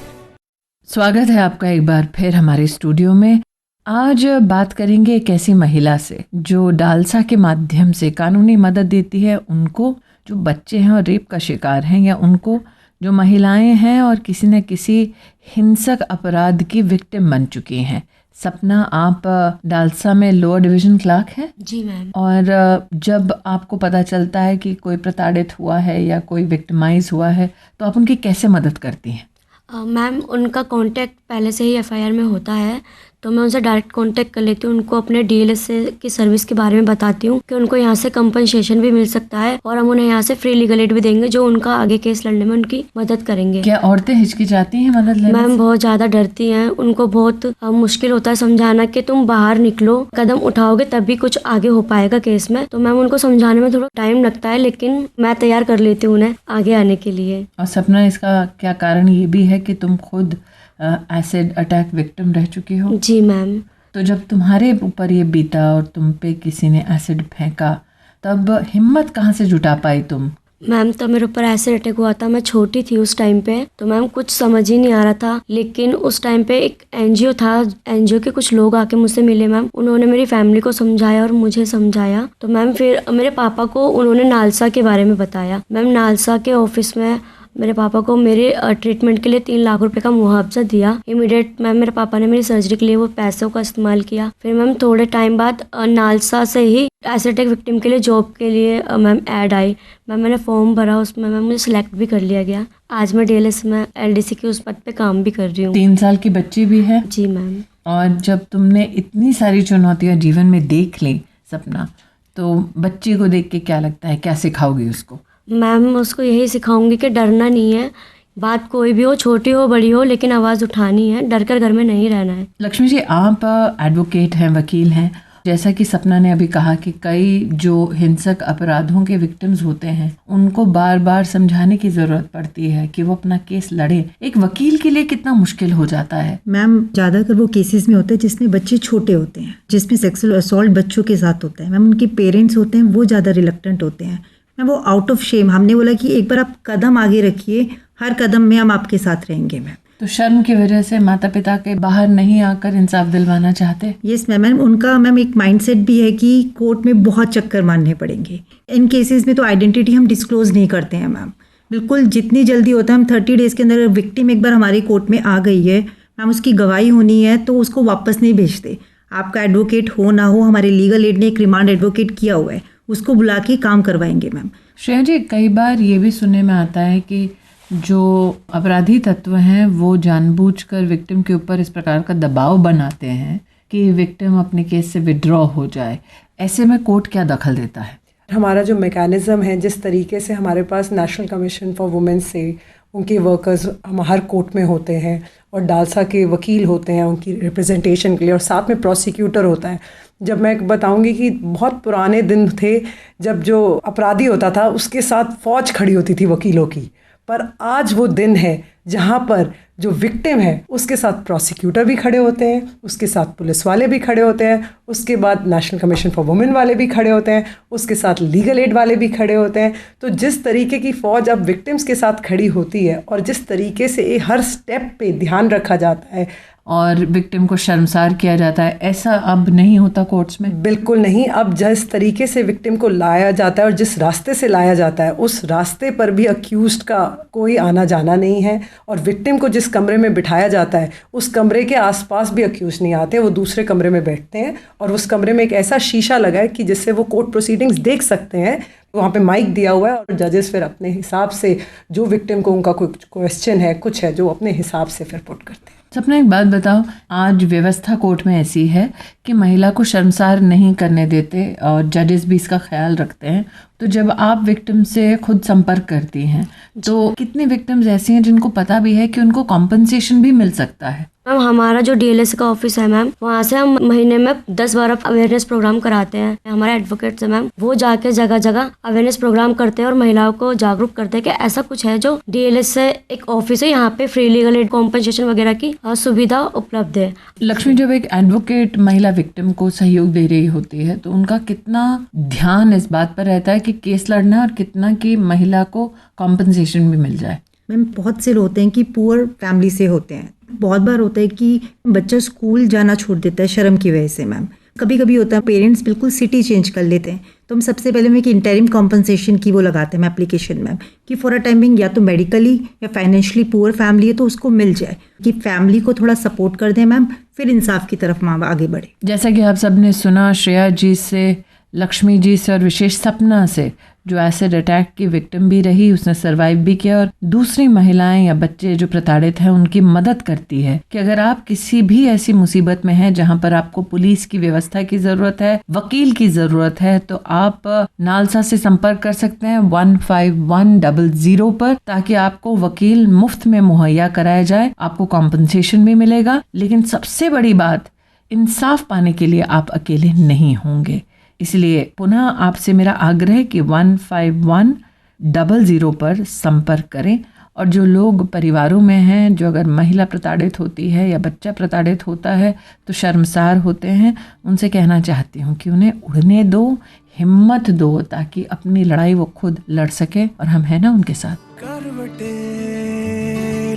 स्वागत है आपका एक बार फिर हमारे स्टूडियो में। आज बात करेंगे एक ऐसी महिला से जो डालसा के माध्यम से कानूनी मदद देती है उनको जो बच्चे हैं और रेप का शिकार हैं, या उनको जो महिलाएं हैं और किसी न किसी हिंसक अपराध की विक्टिम बन चुकी हैं। सपना, आप डालसा में लोअर डिवीज़न क्लर्क हैं? जी मैम। और जब आपको पता चलता है कि कोई प्रताड़ित हुआ है या कोई विक्टिमाइज हुआ है तो आप उनकी कैसे मदद करती हैं? मैम, उनका कांटेक्ट पहले से ही FIR में होता है, तो मैं उनसे डायरेक्ट कांटेक्ट कर लेती हूँ। उनको अपने DLS की सर्विस के बारे में बताती हूँ कि उनको यहाँ से कंपनसेशन भी मिल सकता है और हम उन्हें यहाँ से फ्री लीगल एड भी देंगे जो उनका आगे केस लड़ने में उनकी मदद करेंगे। क्या औरतें हिचकिचाती हैं मदद लेने से? मैम, बहुत ज़्यादा डरती हैं। उनको बहुत मुश्किल होता है समझाना कि तुम बाहर निकलो, कदम उठाओगे तभी कुछ आगे हो पाएगा केस में। तो मैम, उनको समझाने में थोड़ा टाइम लगता है, लेकिन मैं तैयार कर लेती हूँ उन्हें आगे आने के लिए। और सपना, इसका क्या कारण ये भी है कि तुम खुद एसिड अटैक विक्टिम रह चुकी हो? जी मैम। तो जब तुम्हारे ऊपर ये बीता और तुम पे किसी ने एसिड फेंका, तब हिम्मत कहाँ से जुटा पाई तुम? मैम, तब मेरे ऊपर एसिड अटैक हुआ था। मैं छोटी थी उस टाइम पे, तो मैम कुछ समझ ही नहीं आ रहा था। लेकिन उस टाइम पे एक NGO था, NGO के कुछ लोग आके मुझसे मिले मैम। उन्होंने मेरी फैमिली को समझाया और मुझे समझाया। तो मैम फिर मेरे पापा को उन्होंने नालसा के बारे में बताया। मैम, नालसा के ऑफिस में मेरे पापा को मेरे ट्रीटमेंट के लिए 3 लाख रुपए का मुआवजा दिया। इमीडिएट मैम मेरे पापा ने मेरी सर्जरी के लिए वो पैसों का इस्तेमाल किया। फिर मैम थोड़े टाइम बाद नालसा से ही एसिड अटैक विक्टिम के लिए जॉब के लिए मैम ऐड आई। मैम, मैंने फॉर्म भरा, उसमें मैम मुझे सिलेक्ट भी कर लिया गया। आज मैं DLS में LDC के उस पद पे काम भी कर रही हूँ। 3 साल की बच्ची भी है? जी मैम। और जब तुमने इतनी सारी चुनौतियाँ जीवन में देख ली सपना, तो बच्ची को देख के क्या लगता है, क्या सिखाओगी उसको? मैम, उसको यही सिखाऊंगी कि डरना नहीं है। बात कोई भी हो, छोटी हो बड़ी हो, लेकिन आवाज़ उठानी है, डर कर घर में नहीं रहना है। लक्ष्मी जी, आप एडवोकेट हैं, वकील हैं। जैसा कि सपना ने अभी कहा कि कई जो हिंसक अपराधों के विक्टिम्स होते हैं उनको बार बार समझाने की ज़रूरत पड़ती है कि वो अपना केस लड़े। एक वकील के लिए कितना मुश्किल हो जाता है? मैम, ज़्यादातर वो केसेस में होते हैं जिसमें बच्चे छोटे होते हैं, जिसमें सेक्सुअल असॉल्ट बच्चों के साथ होता है। मैम, उनके पेरेंट्स होते हैं वो ज़्यादा रिलक्टेंट होते हैं। मैम, वो आउट ऑफ शेम, हमने बोला कि एक बार आप कदम आगे रखिए, हर कदम में हम आपके साथ रहेंगे। मैम, तो शर्म की वजह से माता पिता के बाहर नहीं आकर इंसाफ दिलवाना चाहते? यस मैम, उनका मैम एक माइंडसेट भी है कि कोर्ट में बहुत चक्कर मारने पड़ेंगे। इन केसेस में तो आइडेंटिटी हम डिस्क्लोज नहीं करते हैं मैम। बिल्कुल जितनी जल्दी होता है, हम 30 डेज़ के अंदर विक्टिम एक बार हमारी कोर्ट में आ गई है मैम, उसकी गवाही होनी है तो उसको वापस नहीं भेजते। आपका एडवोकेट हो ना हो, हमारे लीगल एड ने एक रिमांड एडवोकेट किया हुआ है, उसको बुला के काम करवाएंगे मैम। श्रेया जी, कई बार ये भी सुनने में आता है कि जो अपराधी तत्व हैं वो जानबूझकर विक्टिम के ऊपर इस प्रकार का दबाव बनाते हैं कि विक्टिम अपने केस से विड्रॉ हो जाए। ऐसे में कोर्ट क्या दखल देता है? हमारा जो मैकेनिज़्म है, जिस तरीके से हमारे पास नेशनल कमीशन फॉर वुमेन से उनके वर्कर्स हम हर कोर्ट में होते हैं और डालसा के वकील होते हैं उनकी रिप्रेजेंटेशन के लिए, और साथ में प्रोसिक्यूटर होता है। जब मैं बताऊंगी कि बहुत पुराने दिन थे जब जो अपराधी होता था उसके साथ फ़ौज खड़ी होती थी वकीलों की, पर आज वो दिन है जहाँ पर जो विक्टिम है उसके साथ प्रोसिक्यूटर भी खड़े होते हैं, उसके साथ पुलिस वाले भी खड़े होते हैं, उसके बाद नेशनल कमीशन फॉर वुमेन वाले भी खड़े होते हैं, उसके साथ लीगल एड वाले भी खड़े होते हैं। तो जिस तरीके की फ़ौज अब विक्टिम्स के साथ खड़ी होती है और जिस तरीके से हर स्टेप पे ध्यान रखा जाता है और विक्टिम को शर्मसार किया जाता है, ऐसा अब नहीं होता कोर्ट्स में? बिल्कुल नहीं। अब जिस तरीके से विक्टिम को लाया जाता है और जिस रास्ते से लाया जाता है उस रास्ते पर भी अक्यूज्ड का कोई आना जाना नहीं है, और विक्टिम को जिस कमरे में बिठाया जाता है उस कमरे के आसपास भी अक्यूज नहीं आते, वो दूसरे कमरे में बैठते हैं और उस कमरे में एक ऐसा शीशा लगा है कि जिससे वो कोर्ट प्रोसीडिंग्स देख सकते हैं। वहाँ पे माइक दिया हुआ है और जजेस फिर अपने हिसाब से जो विक्टिम को उनका कोई क्वेश्चन है, कुछ है, जो अपने हिसाब से फिर पुट करते हैं। सपना, एक बात बताओ, आज व्यवस्था कोर्ट में ऐसी है कि महिला को शर्मसार नहीं करने देते और जजेस भी इसका ख्याल रखते हैं। तो जब आप विक्टिम से खुद संपर्क करती हैं तो कितनी विक्टिम्स ऐसी हैं जिनको पता भी है कि उनको कॉम्पनसेशन भी मिल सकता है? मैम, हमारा जो डीएलएस का ऑफिस है मैम, वहाँ से हम महीने में 10-12 अवेयरनेस प्रोग्राम कराते हैं। हमारे एडवोकेट्स हैं मैम, वो जाके जगह जगह अवेयरनेस प्रोग्राम करते हैं और महिलाओं को जागरूक करते हैं कि ऐसा कुछ है जो डीएलएस से एक ऑफिस है, यहाँ पे फ्री लीगल एड कॉम्पनसेशन वगैरह की सुविधा उपलब्ध है। लक्ष्मी, जब एक एडवोकेट महिला विक्टिम को सहयोग दे रही होती है तो उनका कितना ध्यान इस बात पर रहता है कि केस लड़ना और कितना कि महिला को कॉम्पनसेशन भी मिल जाए? मैम, बहुत से लोग होते हैं कि पुअर फैमिली से होते हैं। बहुत बार होता है कि बच्चा स्कूल जाना छोड़ देता है शर्म की वजह से। मैम, कभी कभी होता है पेरेंट्स बिल्कुल सिटी चेंज कर लेते हैं, तो हम सबसे पहले में कि इंटरिम कॉम्पनसेशन की वो लगाते हैं एप्लीकेशन में कि फॉर अ टाइमिंग या तो मेडिकली या फाइनेंशियली पुअर फैमिली है तो उसको मिल जाए, कि फैमिली को थोड़ा सपोर्ट कर दें मैम, फिर इंसाफ की तरफ माँ आगे बढ़े। जैसा कि आप सबने सुना श्रेया जी से, लक्ष्मी जी से और विशेष सपना से, जो एसिड अटैक की विक्टिम भी रही, उसने सरवाइव भी किया और दूसरी महिलाएं या बच्चे जो प्रताड़ित हैं उनकी मदद करती है कि अगर आप किसी भी ऐसी मुसीबत में हैं जहां पर आपको पुलिस की व्यवस्था की जरूरत है, वकील की जरूरत है, तो आप नालसा से संपर्क कर सकते हैं 15100 पर, ताकि आपको वकील मुफ्त में मुहैया कराया जाए, आपको कॉम्पनसेशन भी मिलेगा। लेकिन सबसे बड़ी बात, इंसाफ पाने के लिए आप अकेले नहीं होंगे। इसलिए पुनः आपसे मेरा आग्रह कि 15100 पर संपर्क करें। और जो लोग परिवारों में हैं, जो अगर महिला प्रताड़ित होती है या बच्चा प्रताड़ित होता है तो शर्मसार होते हैं, उनसे कहना चाहती हूँ कि उन्हें उड़ने दो, हिम्मत दो, ताकि अपनी लड़ाई वो खुद लड़ सके, और हम हैं ना उनके साथ। करवटें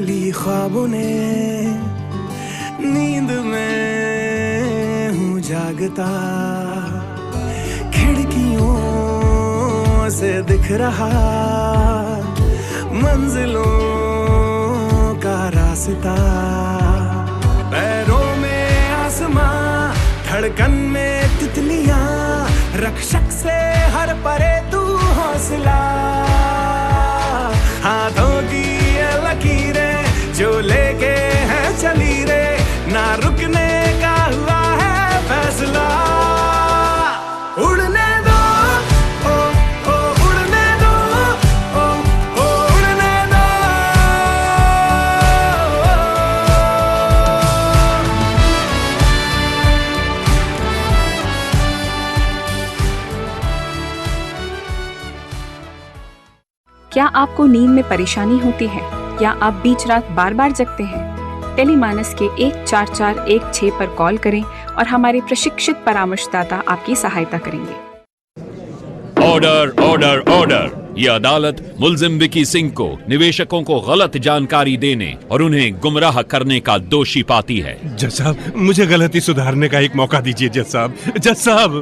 ली ख्वाबों ने, नींद में हूँ जागता, खिड़कियों से दिख रहा मंजिलों का रास्ता, पैरों में आसमां, धड़कन में तितलियां, रक्षक से हर परे तू हौसला, हाथों की ये लकीरें जो लेके है चली रे, ना रुकने का हुआ है फैसला। उड़ने दो, ओ ओ उड़ने दो, ओ ओ उड़ने दो। क्या आपको नींद में परेशानी होती है या आप बीच रात बार बार जगते हैं? टेलीमानस के 14416 पर कॉल करें और हमारे प्रशिक्षित परामर्शदाता आपकी सहायता करेंगे। Order order order. ये अदालत मुल्जिम विकी सिंह को निवेशकों को गलत जानकारी देने और उन्हें गुमराह करने का दोषी पाती है। जज साहब, मुझे गलती सुधारने का एक मौका दीजिए जज साहब। जज साहब,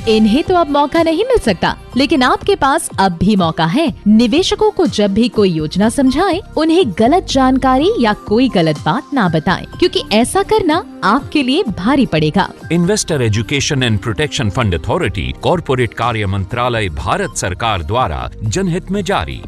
इन्हें तो अब मौका नहीं मिल सकता, लेकिन आपके पास अब भी मौका है। निवेशकों को जब भी कोई योजना समझाएं, उन्हें गलत जानकारी या कोई गलत बात ना बताएं, क्योंकि ऐसा करना आपके लिए भारी पड़ेगा। Investor education and protection fund authority, corporate कार्य मंत्रालय, भारत सरकार द्वारा जनहित में जारी।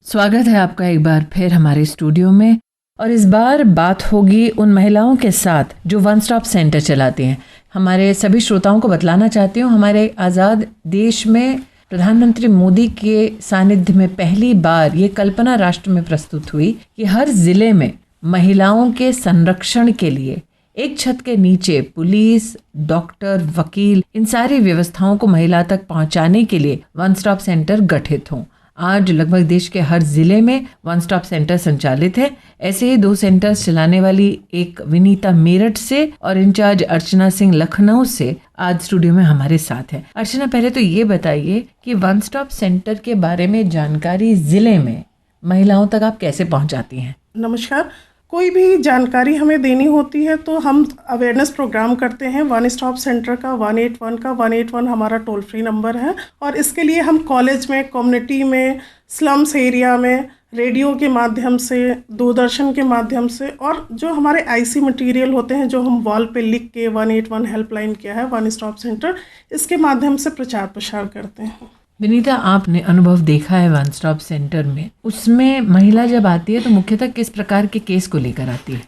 स्वागत है आपका एक बार फिर हमारे स्टूडियो में, और इस बार बात होगी उन महिलाओं के साथ जो वन स्टॉप सेंटर चलाती हैं। हमारे सभी श्रोताओं को बतलाना चाहती हूँ, हमारे आज़ाद देश में प्रधानमंत्री मोदी के सानिध्य में पहली बार ये कल्पना राष्ट्र में प्रस्तुत हुई कि हर जिले में महिलाओं के संरक्षण के लिए एक छत के नीचे पुलिस, डॉक्टर, वकील, इन सारी व्यवस्थाओं को महिला तक पहुंचाने के लिए वन स्टॉप सेंटर गठित हों। आज लगभग देश के हर जिले में वन स्टॉप सेंटर संचालित है। ऐसे ही 2 सेंटर्स चलाने वाली एक विनीता मेरठ से और इंचार्ज अर्चना सिंह लखनऊ से आज स्टूडियो में हमारे साथ है। अर्चना, पहले तो ये बताइए कि वन स्टॉप सेंटर के बारे में जानकारी जिले में महिलाओं तक आप कैसे पहुंचाती हैं? नमस्कार। कोई भी जानकारी हमें देनी होती है तो हम अवेयरनेस प्रोग्राम करते हैं वन स्टॉप सेंटर का, 181 हमारा टोल फ्री नंबर है। और इसके लिए हम कॉलेज में, कम्युनिटी में, स्लम्स एरिया में, रेडियो के माध्यम से, दूरदर्शन के माध्यम से, और जो हमारे आईसी मटेरियल होते हैं जो हम वॉल पे लिख के 181 हेल्पलाइन किया है वन स्टॉप सेंटर, इसके माध्यम से प्रचार प्रसार करते हैं। विनीता, आपने अनुभव देखा है वन स्टॉप सेंटर में, उसमें महिला जब आती है तो मुख्यतः किस प्रकार के केस को लेकर आती है?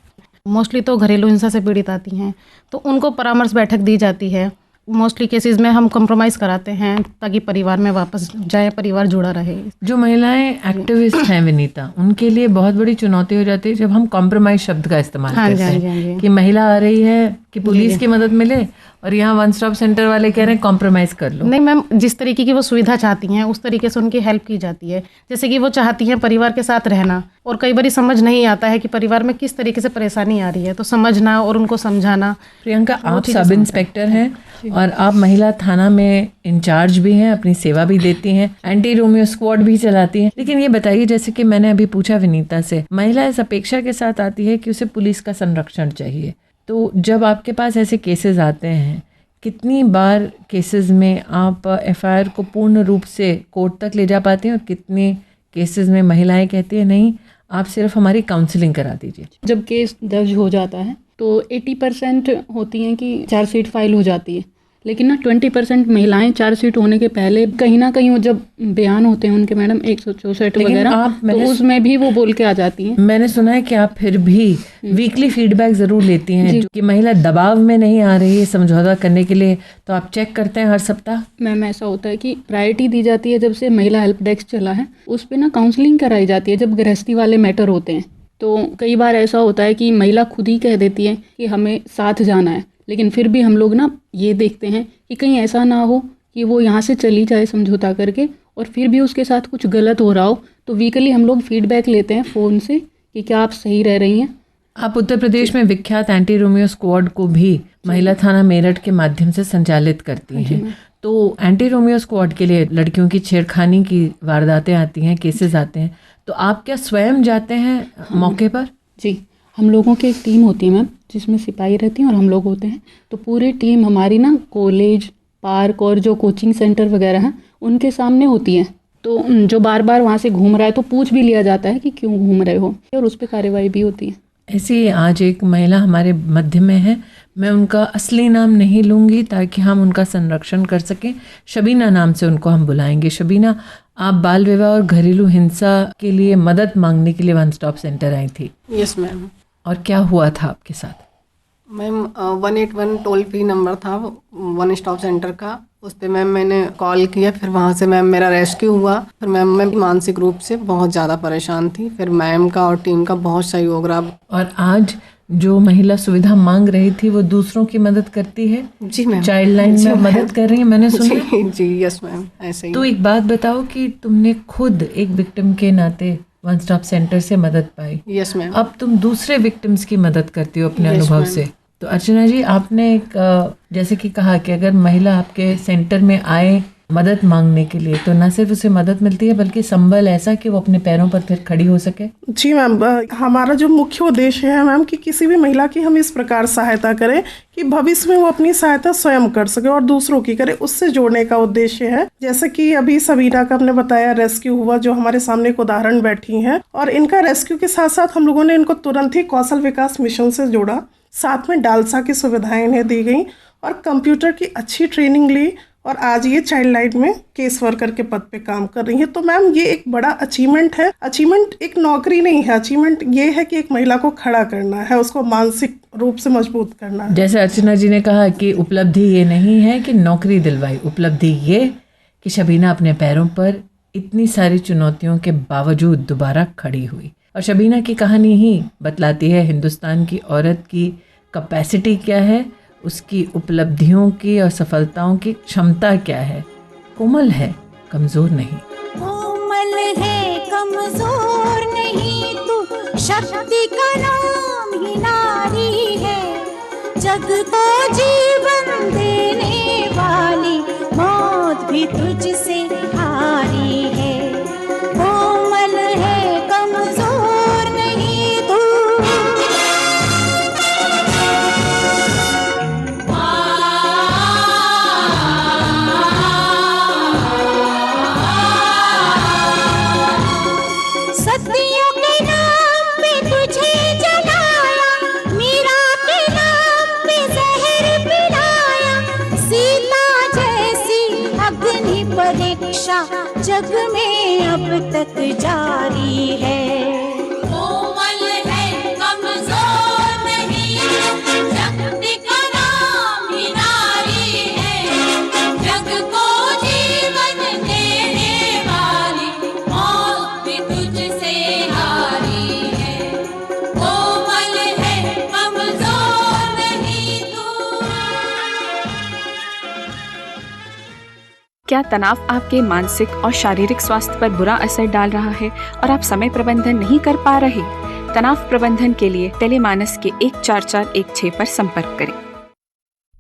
मोस्टली तो घरेलू हिंसा से पीड़ित आती हैं, तो उनको परामर्श बैठक दी जाती है। मोस्टली केसेस में हम कॉम्प्रोमाइज़ कराते हैं ताकि परिवार में वापस जाए, परिवार जुड़ा रहे। जो महिलाएं एक्टिविस्ट हैं विनीता, उनके लिए बहुत बड़ी चुनौती हो जाती है जब हम कॉम्प्रोमाइज शब्द का इस्तेमाल करते हैं कि महिला आ रही है कि पुलिस की मदद मिले, और यहाँ वन स्टॉप सेंटर वाले कह रहे हैं कॉम्प्रोमाइज़ कर लो। नहीं मैम, जिस तरीके की वो सुविधा चाहती हैं उस तरीके से उनकी हेल्प की जाती है। जैसे कि वो चाहती हैं परिवार के साथ रहना, और कई बार समझ नहीं आता है कि परिवार में किस तरीके से परेशानी आ रही है, तो समझना और उनको समझाना। प्रियंका, आप सब इंस्पेक्टर हैं और आप महिला थाना में इंचार्ज भी हैं, अपनी सेवा भी देती हैं, एंटी रोमियो स्क्वाड भी चलाती हैं, लेकिन ये बताइए, जैसे कि मैंने अभी पूछा विनीता से, महिला इस अपेक्षा के साथ आती है कि उसे पुलिस का संरक्षण चाहिए, तो जब आपके पास ऐसे केसेस आते हैं, कितनी बार केसेस में आप एफआईआर को पूर्ण रूप से कोर्ट तक ले जा पाते हैं, और कितने केसेस में महिलाएं कहती हैं नहीं, आप सिर्फ हमारी काउंसलिंग करा दीजिए? जब केस दर्ज हो जाता है तो 80% होती हैं कि चार्जशीट फाइल हो जाती है, लेकिन ना 20% महिलाएं चार्जशीट होने के पहले कहीं ना कहीं वो जब बयान होते हैं उनके मैडम 164 वगैरह, तो उसमें भी वो बोल के आ जाती हैं। मैंने सुना है कि आप फिर भी वीकली फीडबैक ज़रूर लेती हैं कि महिला दबाव में नहीं आ रही है समझौता करने के लिए, तो आप चेक करते हैं हर सप्ताह? मैम, ऐसा होता है कि प्रायोरिटी दी जाती है, जब से महिला हेल्प डेस्क चला है उस पर ना काउंसलिंग कराई जाती है जब गृहस्थी वाले मैटर होते हैं। तो कई बार ऐसा होता है कि महिला खुद ही कह देती है कि हमें साथ जाना है, लेकिन फिर भी हम लोग ना ये देखते हैं कि कहीं ऐसा ना हो कि वो यहाँ से चली जाए समझौता करके और फिर भी उसके साथ कुछ गलत हो रहा हो, तो वीकली हम लोग फीडबैक लेते हैं फ़ोन से कि क्या आप सही रह रही हैं। आप उत्तर प्रदेश में विख्यात एंटी रोमियो स्क्वाड को भी महिला थाना मेरठ के माध्यम से संचालित करती हैं, तो एंटी रोमियो स्क्वाड के लिए लड़कियों की छेड़खानी की वारदातें आती हैं, केसेस आते हैं, तो आप क्या स्वयं जाते हैं मौके पर? जी, हम लोगों की एक टीम होती है मैम, जिसमें सिपाही रहती हैं और हम लोग होते हैं, तो पूरी टीम हमारी ना कॉलेज, पार्क और जो कोचिंग सेंटर वगैरह हैं उनके सामने होती है। तो जो बार बार वहाँ से घूम रहा है तो पूछ भी लिया जाता है कि क्यों घूम रहे हो, और उस पर कार्रवाई भी होती है। ऐसी आज एक महिला हमारे मध्य में है, मैं उनका असली नाम नहीं लूँगी ताकि हम उनका संरक्षण कर सकें, शबीना नाम से उनको हम बुलाएंगे। शबीना, आप बाल विवाह और घरेलू हिंसा के लिए मदद मांगने के लिए वन स्टॉप सेंटर आई थी? Yes ma'am. और क्या हुआ था आपके साथ? मैम 181 टोल फ्री नंबर था वन स्टॉप सेंटर का, उस पर मैम मैंने कॉल किया, फिर वहाँ से मैम मेरा रेस्क्यू हुआ। फिर मैम मैं मानसिक रूप से बहुत ज़्यादा परेशान थी, फिर मैम का और टीम का बहुत सहयोग रहा। और आज जो महिला सुविधा मांग रही थी वो दूसरों की मदद करती है? जी मैम, चाइल्ड लाइन में मदद कर रही है, मैंने सुना। जी यस मैम, ऐसे ही। तो एक बात बताओ कि तुमने खुद एक विक्टिम के नाते वन स्टॉप सेंटर से मदद पाई। Yes ma'am. अब तुम दूसरे विक्टिम्स की मदद करती हो अपने अनुभव से। तो अर्चना जी, आपने एक जैसे कि कहा कि अगर महिला आपके सेंटर में आए मदद मांगने के लिए, तो न सिर्फ उसे मदद मिलती है बल्कि संबल ऐसा कि वो अपने पैरों पर फिर खड़ी हो सके। जी मैम, हमारा जो मुख्य उद्देश्य है मैम कि किसी भी महिला की हम इस प्रकार सहायता करें कि भविष्य में वो अपनी सहायता स्वयं कर सके और दूसरों की करे, उससे जोड़ने का उद्देश्य है। जैसे कि अभी सबीना का हमने बताया रेस्क्यू हुआ, जो हमारे सामने एक उदाहरण बैठी हैं, और इनका रेस्क्यू के साथ साथ हम लोगों ने इनको तुरंत ही कौशल विकास मिशन से जोड़ा, साथ में डालसा की सुविधाएं इन्हें दी गई और कंप्यूटर की अच्छी ट्रेनिंग ली, और आज ये चाइल्ड लाइन में केस वर्कर के पद पे काम कर रही है। तो मैम ये एक बड़ा अचीवमेंट है। अचीवमेंट एक नौकरी नहीं है, अचीवमेंट ये है कि एक महिला को खड़ा करना है, उसको मानसिक रूप से मजबूत करना है। जैसे अर्चना जी ने कहा कि उपलब्धि ये नहीं है कि नौकरी दिलवाई, उपलब्धि ये कि शबीना अपने पैरों पर इतनी सारी चुनौतियों के बावजूद दोबारा खड़ी हुई। और शबीना की कहानी ही बतलाती है हिंदुस्तान की औरत की कैपेसिटी क्या है, उसकी उपलब्धियों की और सफलताओं की क्षमता क्या है। कोमल है, कमज़ोर नहीं। कोमल है, कमज़ोर नहीं, तू शक्ति का नाम ही नारी है, जग को जीवन देने वाली मौत भी तुझसे हारी है। कोमल है, कमज़ोर नहीं तू। सदियों के नाम पे तुझे जलाया, मीरा के नाम पे जहर पिलाया, सीता जैसी अग्नि परीक्षा जग में अब तक जारी है। कोमल है कमजोर नहीं, शक्ति का नाम ही नारी है। जग को जीवन देने वाली मौत भी तुझसे हारी है। कोमल है कमजोर नहीं तू। क्या तनाव आपके मानसिक और शारीरिक स्वास्थ्य पर बुरा असर डाल रहा है और आप समय प्रबंधन नहीं कर पा रहे? तनाव प्रबंधन के लिए टेलीमानस के 14416 पर संपर्क करें।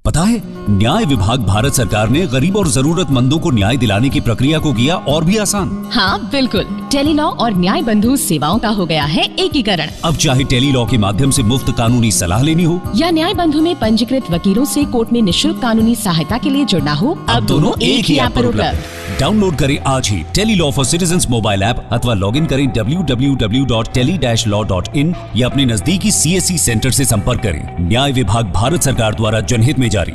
पता है, न्याय विभाग भारत सरकार ने गरीब और जरूरतमंदों को न्याय दिलाने की प्रक्रिया को किया और भी आसान। हाँ बिल्कुल, टेलीलॉ और न्याय बंधु सेवाओं का हो गया है एकीकरण। अब चाहे टेलीलॉ के माध्यम से मुफ्त कानूनी सलाह लेनी हो या न्याय बंधु में पंजीकृत वकीलों से कोर्ट में निःशुल्क कानूनी सहायता के लिए जुड़ना हो, अब दोनों एक ही ऐप पर उपलब्ध। डाउनलोड करें आज ही tele law for citizens mobile app अथवा लॉग इन करें www.tele-law.in या अपने नजदीकी CSC सेंटर से संपर्क करें। न्याय विभाग भारत सरकार द्वारा जनहित में जारी।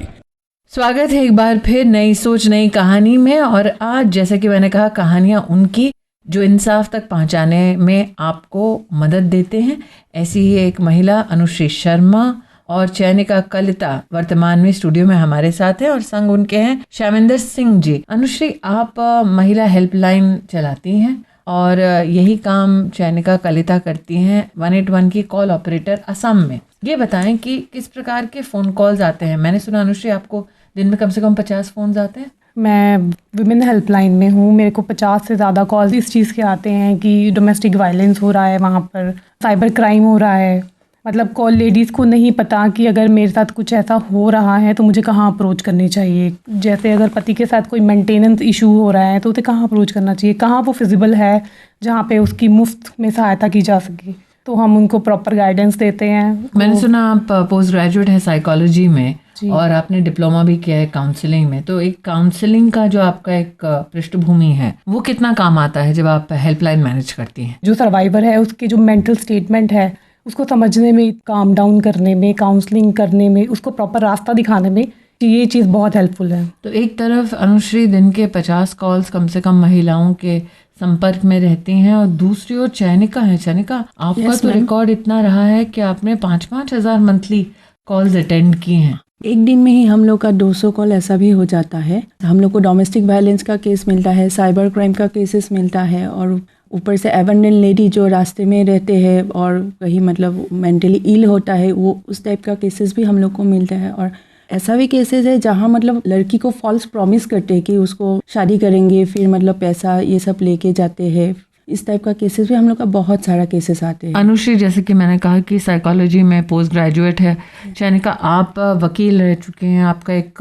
स्वागत है एक बार फिर नई सोच नई कहानी में। और आज जैसे कि मैंने कहा, कहानियाँ उनकी जो इंसाफ तक पहुँचाने में आपको मदद देते हैं। ऐसी ही एक महिला अनुश्री शर्मा और चयनिका कलिता वर्तमान में स्टूडियो में हमारे साथ हैं और संग उनके हैं श्यामेंद्र सिंह जी। अनुश्री, आप महिला हेल्पलाइन चलाती हैं और यही काम चयनिका कलिता करती हैं 181 की कॉल ऑपरेटर असम में। ये बताएं कि किस प्रकार के फ़ोन कॉल्स आते हैं। मैंने सुना अनुश्री आपको दिन में कम से कम 50 फ़ोन आते हैं। मैं विमेन हेल्पलाइन में हूँ। मेरे को 50 से ज़्यादा कॉल्स इस चीज़ के आते हैं कि डोमेस्टिक वायलेंस हो रहा है, वहाँ पर साइबर क्राइम हो रहा है। मतलब कॉल लेडीज़ को नहीं पता कि अगर मेरे साथ कुछ ऐसा हो रहा है तो मुझे कहाँ अप्रोच करनी चाहिए। जैसे अगर पति के साथ कोई मेंटेनेंस इशू हो रहा है तो उसे कहाँ अप्रोच करना चाहिए, कहाँ वो फिजिबल है जहाँ पे उसकी मुफ्त में सहायता की जा सके। तो हम उनको प्रॉपर गाइडेंस देते हैं। मैंने सुना आप पोस्ट ग्रेजुएट है साइकोलॉजी में और आपने डिप्लोमा भी किया है काउंसलिंग में। तो एक काउंसलिंग का जो आपका एक पृष्ठभूमि है वो कितना काम आता है जब आप हेल्पलाइन मैनेज करती हैं? जो सर्वाइवर है उसके जो मेंटल स्टेटमेंट है उसको समझने में, काम डाउन करने में, काउंसलिंग करने में, उसको प्रॉपर रास्ता दिखाने में ये चीज़ बहुत हेल्पफुल है। तो एक तरफ अनुश्री दिन के 50 कॉल्स कम से कम महिलाओं के संपर्क में रहती हैं और दूसरी ओर चयनिका है। चयनिका, आपका तो रिकॉर्ड इतना रहा है कि आपने 5-5 हज़ार मंथली कॉल्स अटेंड की हैं। एक दिन में ही हम लोग का 200 कॉल ऐसा भी हो जाता है। हम लोग को डोमेस्टिक वायलेंस का केस मिलता है, साइबर क्राइम का केसेस मिलता है और ऊपर से एबंडन लेडी जो रास्ते में रहते हैं और कहीं मतलब मेंटली इल होता है, वो उस टाइप का केसेस भी हम लोग को मिलता है। और ऐसा भी केसेस है जहाँ मतलब लड़की को फॉल्स प्रॉमिस करते हैं कि उसको शादी करेंगे, फिर मतलब पैसा ये सब लेके जाते हैं। इस टाइप का केसेस भी हम लोग का बहुत सारा केसेस आते हैं। अनुश्री, जैसे कि मैंने कहा कि साइकोलॉजी में पोस्ट ग्रेजुएट है। चयनिका, आप वकील रह चुके हैं, आपका एक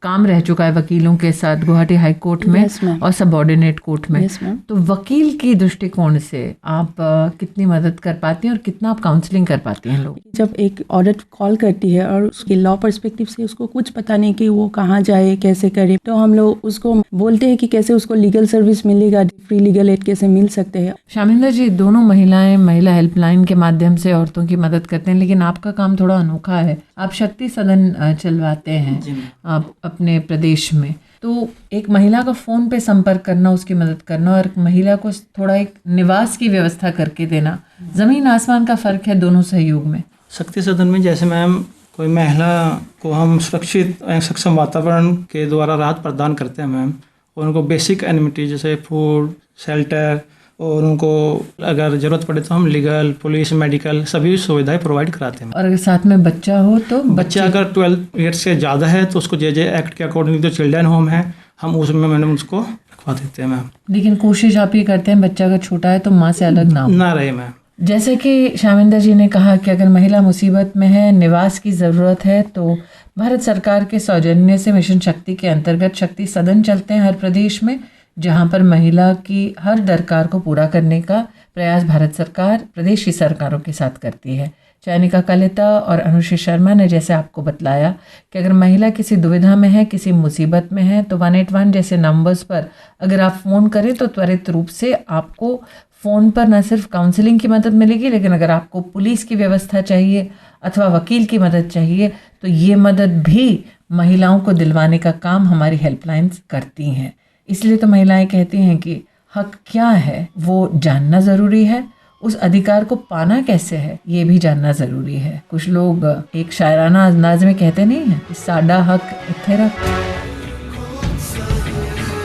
काम रह चुका है वकीलों के साथ गुवाहाटी हाई कोर्ट में और सबऑर्डिनेट कोर्ट में। तो वकील की दृष्टिकोण से आप कितनी मदद कर पाती हैं और कितना आप काउंसलिंग कर पाती हैं लोग? जब एक औरत कॉल करती है और उसके लॉ पर्सपेक्टिव से उसको कुछ पता नहीं कि वो कहाँ जाए, कैसे करे, तो हम लोग उसको बोलते हैं कि कैसे उसको लीगल सर्विस मिलेगा, फ्री लीगल एड कैसे मिल सकते हैं। श्यामेंद्र जी, दोनों महिलाएं महिला हेल्पलाइन के माध्यम से औरतों की मदद करते हैं, लेकिन आपका काम थोड़ा अनोखा है। आप शक्ति सदन चलवाते हैं आप अपने प्रदेश में। तो एक महिला का फ़ोन पे संपर्क करना, उसकी मदद करना और महिला को थोड़ा एक निवास की व्यवस्था करके देना, ज़मीन आसमान का फ़र्क है दोनों सहयोग में। शक्ति सदन में जैसे मैम कोई महिला को हम सुरक्षित सक्षम वातावरण के द्वारा राहत प्रदान करते हैं मैम, और उनको बेसिक एनिमिटी जैसे फूड, शेल्टर, और उनको अगर ज़रूरत पड़े तो हम लीगल, पुलिस, मेडिकल सभी सुविधाएं प्रोवाइड कराते हैं। और अगर साथ में बच्चा हो तो बच्चा अगर 12 ईयर्स से ज़्यादा है तो उसको जे एक्ट के अकॉर्डिंग जो चिल्ड्रन होम है हम उसमें मैडम उसको रखवा देते हैं मैम। लेकिन कोशिश आप ये करते हैं बच्चा अगर छोटा है तो माँ से अलग ना रहे मैम। जैसे कि श्यामेंद्र जी ने कहा कि अगर महिला मुसीबत में है, निवास की ज़रूरत है, तो भारत सरकार के सौजन्य से मिशन शक्ति के अंतर्गत शक्ति सदन चलते हैं हर प्रदेश में, जहां पर महिला की हर दरकार को पूरा करने का प्रयास भारत सरकार प्रदेश की सरकारों के साथ करती है। चयनिका कलिता और अनुश्री शर्मा ने जैसे आपको बतलाया कि अगर महिला किसी दुविधा में है, किसी मुसीबत में है, तो 181 जैसे नंबर्स पर अगर आप फ़ोन करें तो त्वरित रूप से आपको फ़ोन पर न सिर्फ काउंसलिंग की मदद मिलेगी, लेकिन अगर आपको पुलिस की व्यवस्था चाहिए अथवा वकील की मदद चाहिए तो ये मदद भी महिलाओं को दिलवाने का काम हमारी हेल्पलाइंस करती हैं। इसलिए तो महिलाएं कहती हैं कि हक क्या है वो जानना ज़रूरी है। उस अधिकार को पाना कैसे है ये भी जानना ज़रूरी है। कुछ लोग एक शायराना अंदाज में कहते नहीं हैं कि साडा हक इत्थे रख।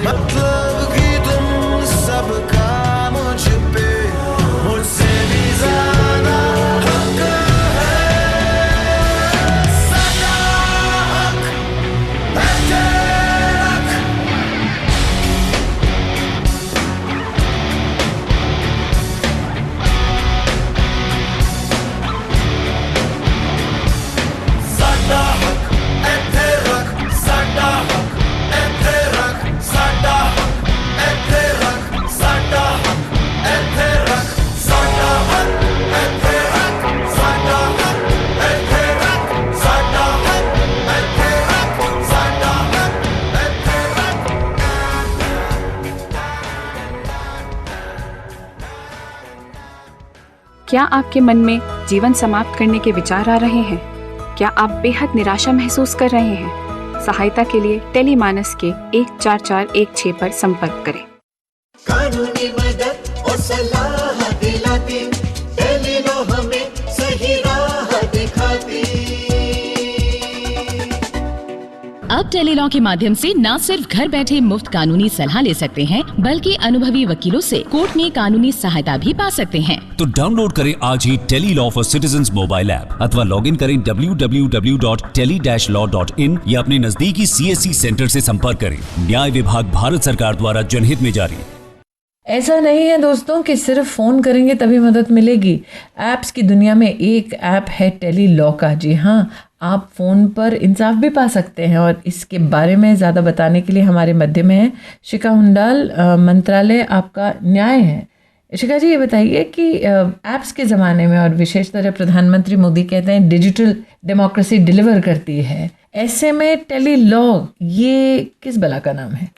मतलब कि तुम सबका मुझ पे मुझसे भी ज्यादा हक है। साडा हक इत्थे रख। साडा हक इत्थे रख। साडा हक इत्थे रख। साडा हक इत्थे रख। साडा हक इत्थे रख। साडा हक इत्थे रख। साडा हक इत्थे रख। साडा हक इत्थे रख। साडा हक इत्थे रख। क्या आपके मन में जीवन समाप्त करने के विचार आ रहे हैं? क्या आप बेहद निराशा महसूस कर रहे हैं? सहायता के लिए टेलीमानस के 14416 पर संपर्क करें। कानूनी मदद और सलाह दिलाती, टेलीलॉ हमें सही राह दिखाती। अब टेलीलॉ के माध्यम से न सिर्फ घर बैठे मुफ्त कानूनी सलाह ले सकते हैं, बल्कि अनुभवी वकीलों से कोर्ट में कानूनी सहायता भी पा सकते हैं। तो डाउनलोड करें आज ही tele law for citizens mobile app अथवा लॉग इन करें www.tele-law.in या अपने नजदीकी CSC सेंटर से संपर्क करें। न्याय विभाग भारत सरकार द्वारा जनहित में जारी। ऐसा नहीं है दोस्तों कि सिर्फ फ़ोन करेंगे तभी मदद मिलेगी। ऐप्स की दुनिया में एक ऐप है टेलीलॉ का। जी हाँ, आप फ़ोन पर इंसाफ भी पा सकते हैं। और इसके बारे में ज़्यादा बताने के लिए हमारे मध्य में है शिखा हुंडाल, मंत्रालय आपका न्याय है। शिखा जी, ये बताइए कि ऐप्स के ज़माने में और विशेषतः प्रधानमंत्री मोदी कहते हैं डिजिटल डेमोक्रेसी डिलीवर करती है, ऐसे में टेलीलॉ ये किस बला का नाम है?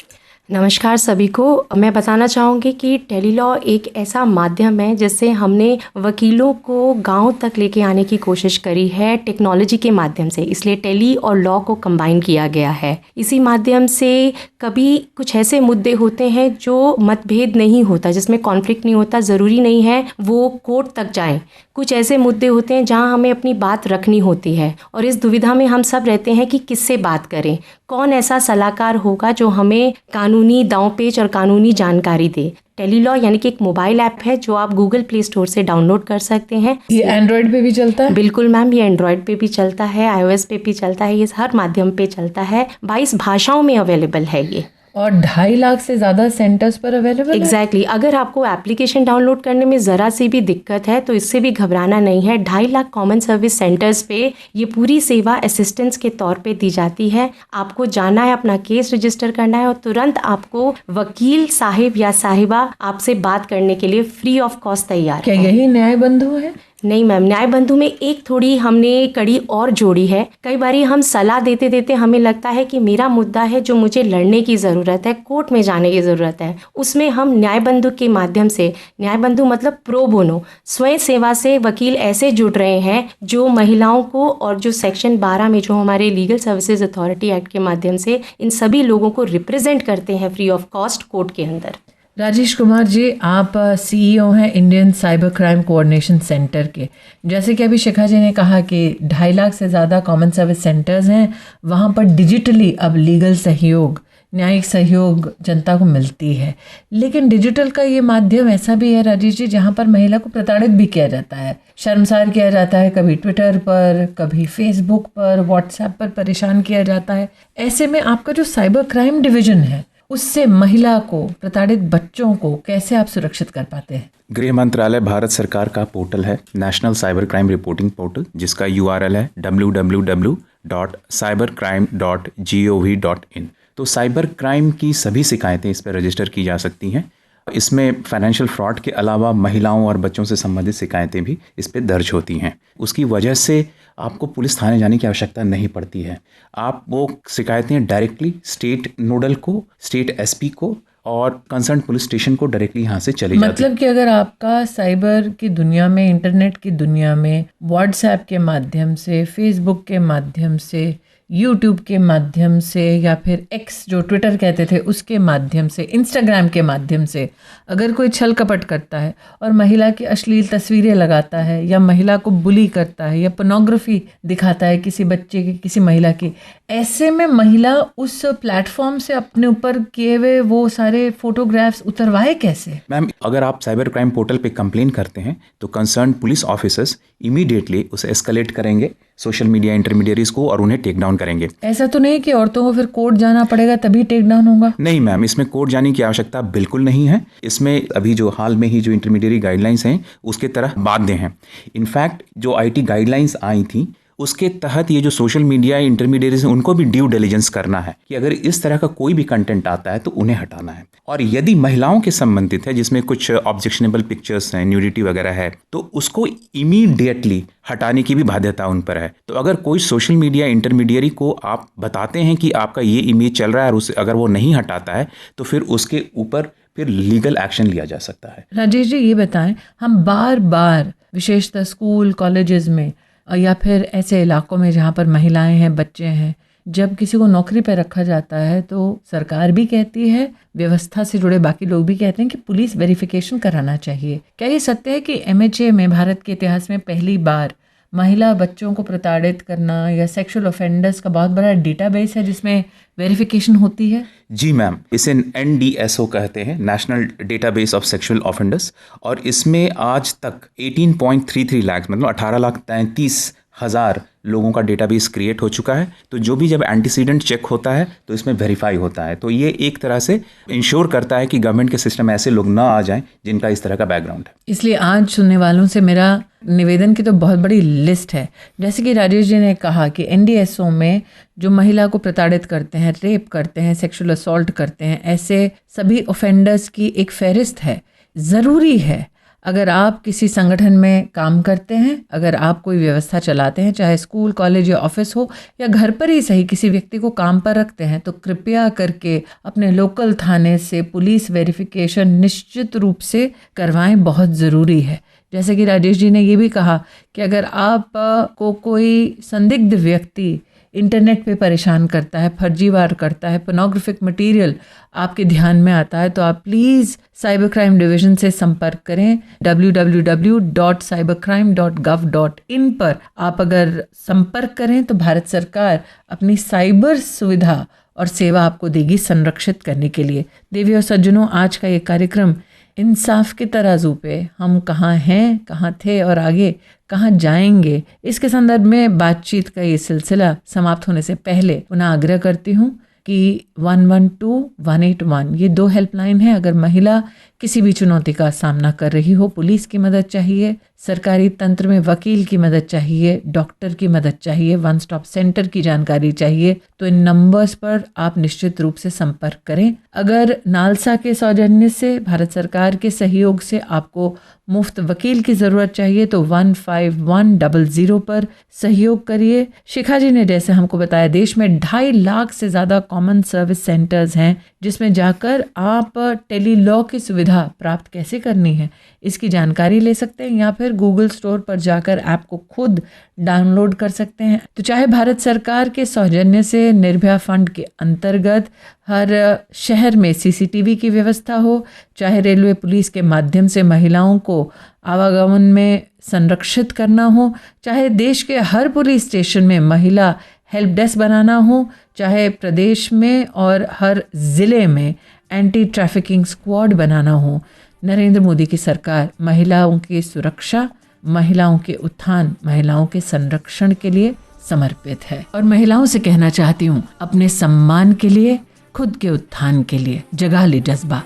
नमस्कार सभी को। मैं बताना चाहूँगी कि टेलीलॉ एक ऐसा माध्यम है जिससे हमने वकीलों को गांव तक लेके आने की कोशिश करी है टेक्नोलॉजी के माध्यम से। इसलिए टेली और लॉ को कंबाइन किया गया है। इसी माध्यम से कभी कुछ ऐसे मुद्दे होते हैं जो मतभेद नहीं होता, जिसमें कॉन्फ्लिक्ट नहीं होता, ज़रूरी नहीं है वो कोर्ट तक जाएं। कुछ ऐसे मुद्दे होते हैं जहां हमें अपनी बात रखनी होती है और इस दुविधा में हम सब रहते हैं कि किससे बात करें, कौन ऐसा सलाहकार होगा जो हमें कानूनी दांवपेच और कानूनी जानकारी दे। टेलीलॉ यानी कि एक मोबाइल ऐप है जो आप गूगल प्ले स्टोर से डाउनलोड कर सकते हैं। ये एंड्रॉयड पे भी चलता है? बिल्कुल मैम, ये एंड्रॉयड पे भी चलता है, iOS पे भी चलता है, ये हर माध्यम पे चलता है। 22 भाषाओं में अवेलेबल है ये। और 2.5 लाख से ज़्यादा सेंटर्स पर अवेलेबल है। एग्जैक्टली। अगर आपको एप्लीकेशन डाउनलोड करने में ज़रा सी भी दिक्कत है तो इससे भी घबराना नहीं है। 2.5 लाख कॉमन सर्विस सेंटर्स पे ये पूरी सेवा असिस्टेंस के तौर पे दी जाती है। आपको जाना है, अपना केस रजिस्टर करना है और तुरंत आपको वकील साहिब या साहिबा आपसे बात करने के लिए फ्री ऑफ कॉस्ट तैयार है। क्या यही न्याय बंधु है? नहीं मैम, न्याय बंधु में एक थोड़ी हमने कड़ी और जोड़ी है। कई बारी हम सलाह देते देते हमें लगता है कि मेरा मुद्दा है जो मुझे लड़ने की ज़रूरत है, कोर्ट में जाने की ज़रूरत है, उसमें हम न्याय बंधु के माध्यम से, न्याय बंधु मतलब प्रो बोनो, स्वयं सेवा से वकील ऐसे जुड़ रहे हैं जो महिलाओं को और जो सेक्शन 12 में जो हमारे लीगल सर्विसेज अथॉरिटी एक्ट के माध्यम से इन सभी लोगों को रिप्रेजेंट करते हैं फ्री ऑफ कॉस्ट कोर्ट के अंदर। राजेश कुमार जी, आप CEO हैं Indian cyber crime coordination centre के। जैसे कि अभी शिखा जी ने कहा कि 2.5 लाख से ज़्यादा कॉमन सर्विस सेंटर्स हैं, वहाँ पर डिजिटली अब लीगल सहयोग, न्यायिक सहयोग जनता को मिलती है। लेकिन डिजिटल का ये माध्यम ऐसा भी है राजेश जी जहाँ पर महिला को प्रताड़ित भी किया जाता है, शर्मसार किया जाता है, कभी ट्विटर पर, कभी फेसबुक पर, व्हाट्सएप पर परेशान किया जाता है। ऐसे में आपका जो साइबर क्राइम डिवीज़न है उससे महिला को, प्रताड़ित बच्चों को कैसे आप सुरक्षित कर पाते हैं? गृह मंत्रालय भारत सरकार का पोर्टल है national cyber crime reporting portal, जिसका URL है www.cybercrime.gov.in। तो साइबर क्राइम की सभी शिकायतें इस पर रजिस्टर की जा सकती हैं। इसमें फाइनेंशियल फ्रॉड के अलावा महिलाओं और बच्चों से संबंधित शिकायतें भी इस पर दर्ज होती हैं। उसकी वजह से आपको पुलिस थाने जाने की आवश्यकता नहीं पड़ती है। आप वो शिकायतें डायरेक्टली स्टेट नोडल को, स्टेट SP को और कंसर्न पुलिस स्टेशन को डायरेक्टली यहाँ से चली जाती है। मतलब कि अगर आपका साइबर की दुनिया में, इंटरनेट की दुनिया में व्हाट्सएप के माध्यम से, फेसबुक के माध्यम से यूट्यूब के माध्यम से या फिर एक्स जो ट्विटर कहते थे उसके माध्यम से, इंस्टाग्राम के माध्यम से अगर कोई छल कपट करता है और महिला की अश्लील तस्वीरें लगाता है या महिला को बुली करता है या पोर्नोग्राफी दिखाता है किसी बच्चे की, किसी महिला की, ऐसे में महिला उस प्लेटफॉर्म से अपने ऊपर किए हुए वो सारे फोटोग्राफ्स उतरवाए कैसे? मैम, अगर आप साइबर क्राइम पोर्टल पे कंप्लेन करते हैं तो कंसर्न पुलिस ऑफिसर्स इमीडिएटली उसे एस्केलेट करेंगे सोशल मीडिया इंटरमीडियरीज को और उन्हें टेक डाउन करेंगे। ऐसा तो नहीं कि औरतों को फिर कोर्ट जाना पड़ेगा तभी टेक डाउन होगा? नहीं मैम, इसमें कोर्ट जाने की आवश्यकता बिल्कुल नहीं है। इसमें अभी जो हाल में ही जो इंटरमीडियरी गाइडलाइंस हैं उसके तरह बाध्य हैं। इनफैक्ट जो आईटी गाइडलाइंस आई थी उसके तहत ये जो सोशल मीडिया इंटरमीडियरीज हैं उनको भी ड्यू डिलिजेंस करना है कि अगर इस तरह का कोई भी कंटेंट आता है तो उन्हें हटाना है। और यदि महिलाओं के संबंधित है जिसमें कुछ ऑब्जेक्शनेबल पिक्चर्स हैं, न्यूडिटी वगैरह है, तो उसको इमीडिएटली हटाने की भी बाध्यता उन पर है। तो अगर कोई सोशल मीडिया इंटरमीडियरी को आप बताते हैं कि आपका ये इमेज चल रहा है और उसे अगर वो नहीं हटाता है तो फिर उसके ऊपर फिर लीगल एक्शन लिया जा सकता है। राजेश जी, ये बताएं, हम बार बार विशेषतः स्कूल कॉलेजेस में या फिर ऐसे इलाकों में जहाँ पर महिलाएं हैं, बच्चे हैं, जब किसी को नौकरी पर रखा जाता है तो सरकार भी कहती है, व्यवस्था से जुड़े बाकी लोग भी कहते हैं कि पुलिस वेरिफिकेशन कराना चाहिए। क्या ये सत्य है कि MHA में भारत के इतिहास में पहली बार महिला बच्चों को प्रताड़ित करना या सेक्सुअल ऑफेंडर्स का बहुत बड़ा डेटाबेस है जिसमें वेरिफिकेशन होती है? जी मैम, इसे NDSO कहते हैं, national database of sexual offenders, और इसमें आज तक 18.33 लाख मतलब 18,33,000 लोगों का डेटाबेस क्रिएट हो चुका है। तो जो भी जब एंटीसीडेंट चेक होता है तो इसमें वेरीफाई होता है। तो ये एक तरह से इंश्योर करता है कि गवर्नमेंट के सिस्टम में ऐसे लोग ना आ जाएं जिनका इस तरह का बैकग्राउंड है। इसलिए आज सुनने वालों से मेरा निवेदन की तो बहुत बड़ी लिस्ट है। जैसे कि राजेश जी ने कहा कि NDSO में जो महिला को प्रताड़ित करते हैं, रेप करते हैं, सेक्सुअल असॉल्ट करते हैं, ऐसे सभी ऑफेंडर्स की एक फहरिस्त है। ज़रूरी है अगर आप किसी संगठन में काम करते हैं, अगर आप कोई व्यवस्था चलाते हैं, चाहे स्कूल, कॉलेज या ऑफिस हो या घर पर ही सही, किसी व्यक्ति को काम पर रखते हैं, तो कृपया करके अपने लोकल थाने से पुलिस वेरिफिकेशन निश्चित रूप से करवाएं, बहुत ज़रूरी है। जैसे कि राजेश जी ने ये भी कहा कि अगर आप को कोई संदिग्ध व्यक्ति इंटरनेट पे परेशान करता है, फर्जीवार करता है, पोर्नोग्राफिक मटेरियल आपके ध्यान में आता है, तो आप प्लीज़ साइबर क्राइम डिवीज़न से संपर्क करें। www.cybercrime.gov.in पर आप अगर संपर्क करें तो भारत सरकार अपनी साइबर सुविधा और सेवा आपको देगी संरक्षित करने के लिए। देवी और सज्जनों, आज का ये कार्यक्रम इंसाफ के तराजू पे हम कहाँ हैं, कहाँ थे और आगे कहाँ जाएंगे, इसके संदर्भ में बातचीत का ये सिलसिला समाप्त होने से पहले पुनः आग्रह करती हूँ कि 112-181 ये 2 हेल्पलाइन है। अगर महिला किसी भी चुनौती का सामना कर रही हो, पुलिस की मदद चाहिए, सरकारी तंत्र में वकील की मदद चाहिए, डॉक्टर की मदद चाहिए, वन स्टॉप सेंटर की जानकारी चाहिए, तो इन नंबर्स पर आप निश्चित रूप से संपर्क करें। अगर नालसा के सौजन्य से, भारत सरकार के सहयोग से आपको मुफ्त वकील की ज़रूरत चाहिए तो 15100 पर सहयोग करिए। शिखा जी ने जैसे हमको बताया, देश में 2.5 लाख से ज़्यादा कॉमन सर्विस सेंटर्स हैं जिसमें जाकर आप टेली लॉ की सुविधा प्राप्त कैसे करनी है इसकी जानकारी ले सकते हैं, या फिर गूगल स्टोर पर जाकर ऐप को खुद डाउनलोड कर सकते हैं। तो चाहे भारत सरकार के सौजन्य से निर्भया फंड के अंतर्गत हर शहर में CCTV की व्यवस्था हो, चाहे रेलवे पुलिस के माध्यम से महिलाओं को आवागमन में संरक्षित करना हो, चाहे देश के हर पुलिस स्टेशन में महिला हेल्प डेस्क बनाना हो, चाहे प्रदेश में और हर ज़िले में एंटी ट्रैफिकिंग स्क्वाड बनाना हो, नरेंद्र मोदी की सरकार महिलाओं की सुरक्षा, महिलाओं के उत्थान, महिलाओं के संरक्षण के लिए समर्पित है। और महिलाओं से कहना चाहती हूँ, अपने सम्मान के लिए, खुद के उत्थान के लिए जगा ले जज्बा।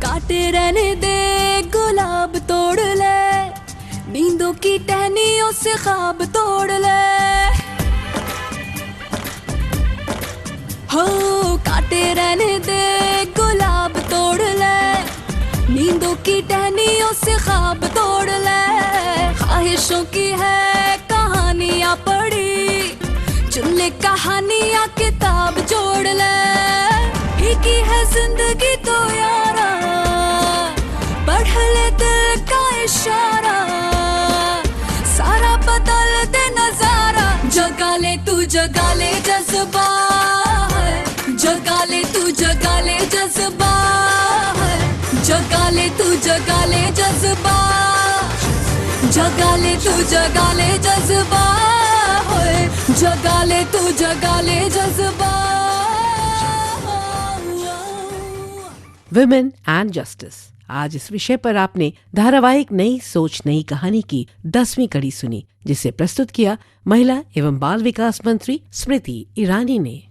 काटे रहने दे गुलाब तोड़ ले, नींदों की टहनियों से ख्वाब तोड़ ले, हो काटे रहने दे गुलाब तोड़ ले, नींदों की टहनियों से ख्वाब तोड़ ले। ख्वाहिशों की है कहानियाँ पढ़ी, चुन ले कहानियाँ किताब जोड़ ले। एक ही है जिंदगी तो यारा, पढ़ ले दिल का इशारा, सारा बदल दे नजारा, जगा ले तू जगा ले जज्बा जगा ले तू जगा ले जज्बा जगा ले तू जगा ले जज्बा जगा ले तू जगा ले जज्बा जगा ले तू जगा ले जज्बा। विमेन एंड जस्टिस, आज इस विषय पर आपने धारावाहिक नई सोच नई कहानी की 10वीं कड़ी सुनी, जिसे प्रस्तुत किया महिला एवं बाल विकास मंत्री स्मृति ईरानी ने।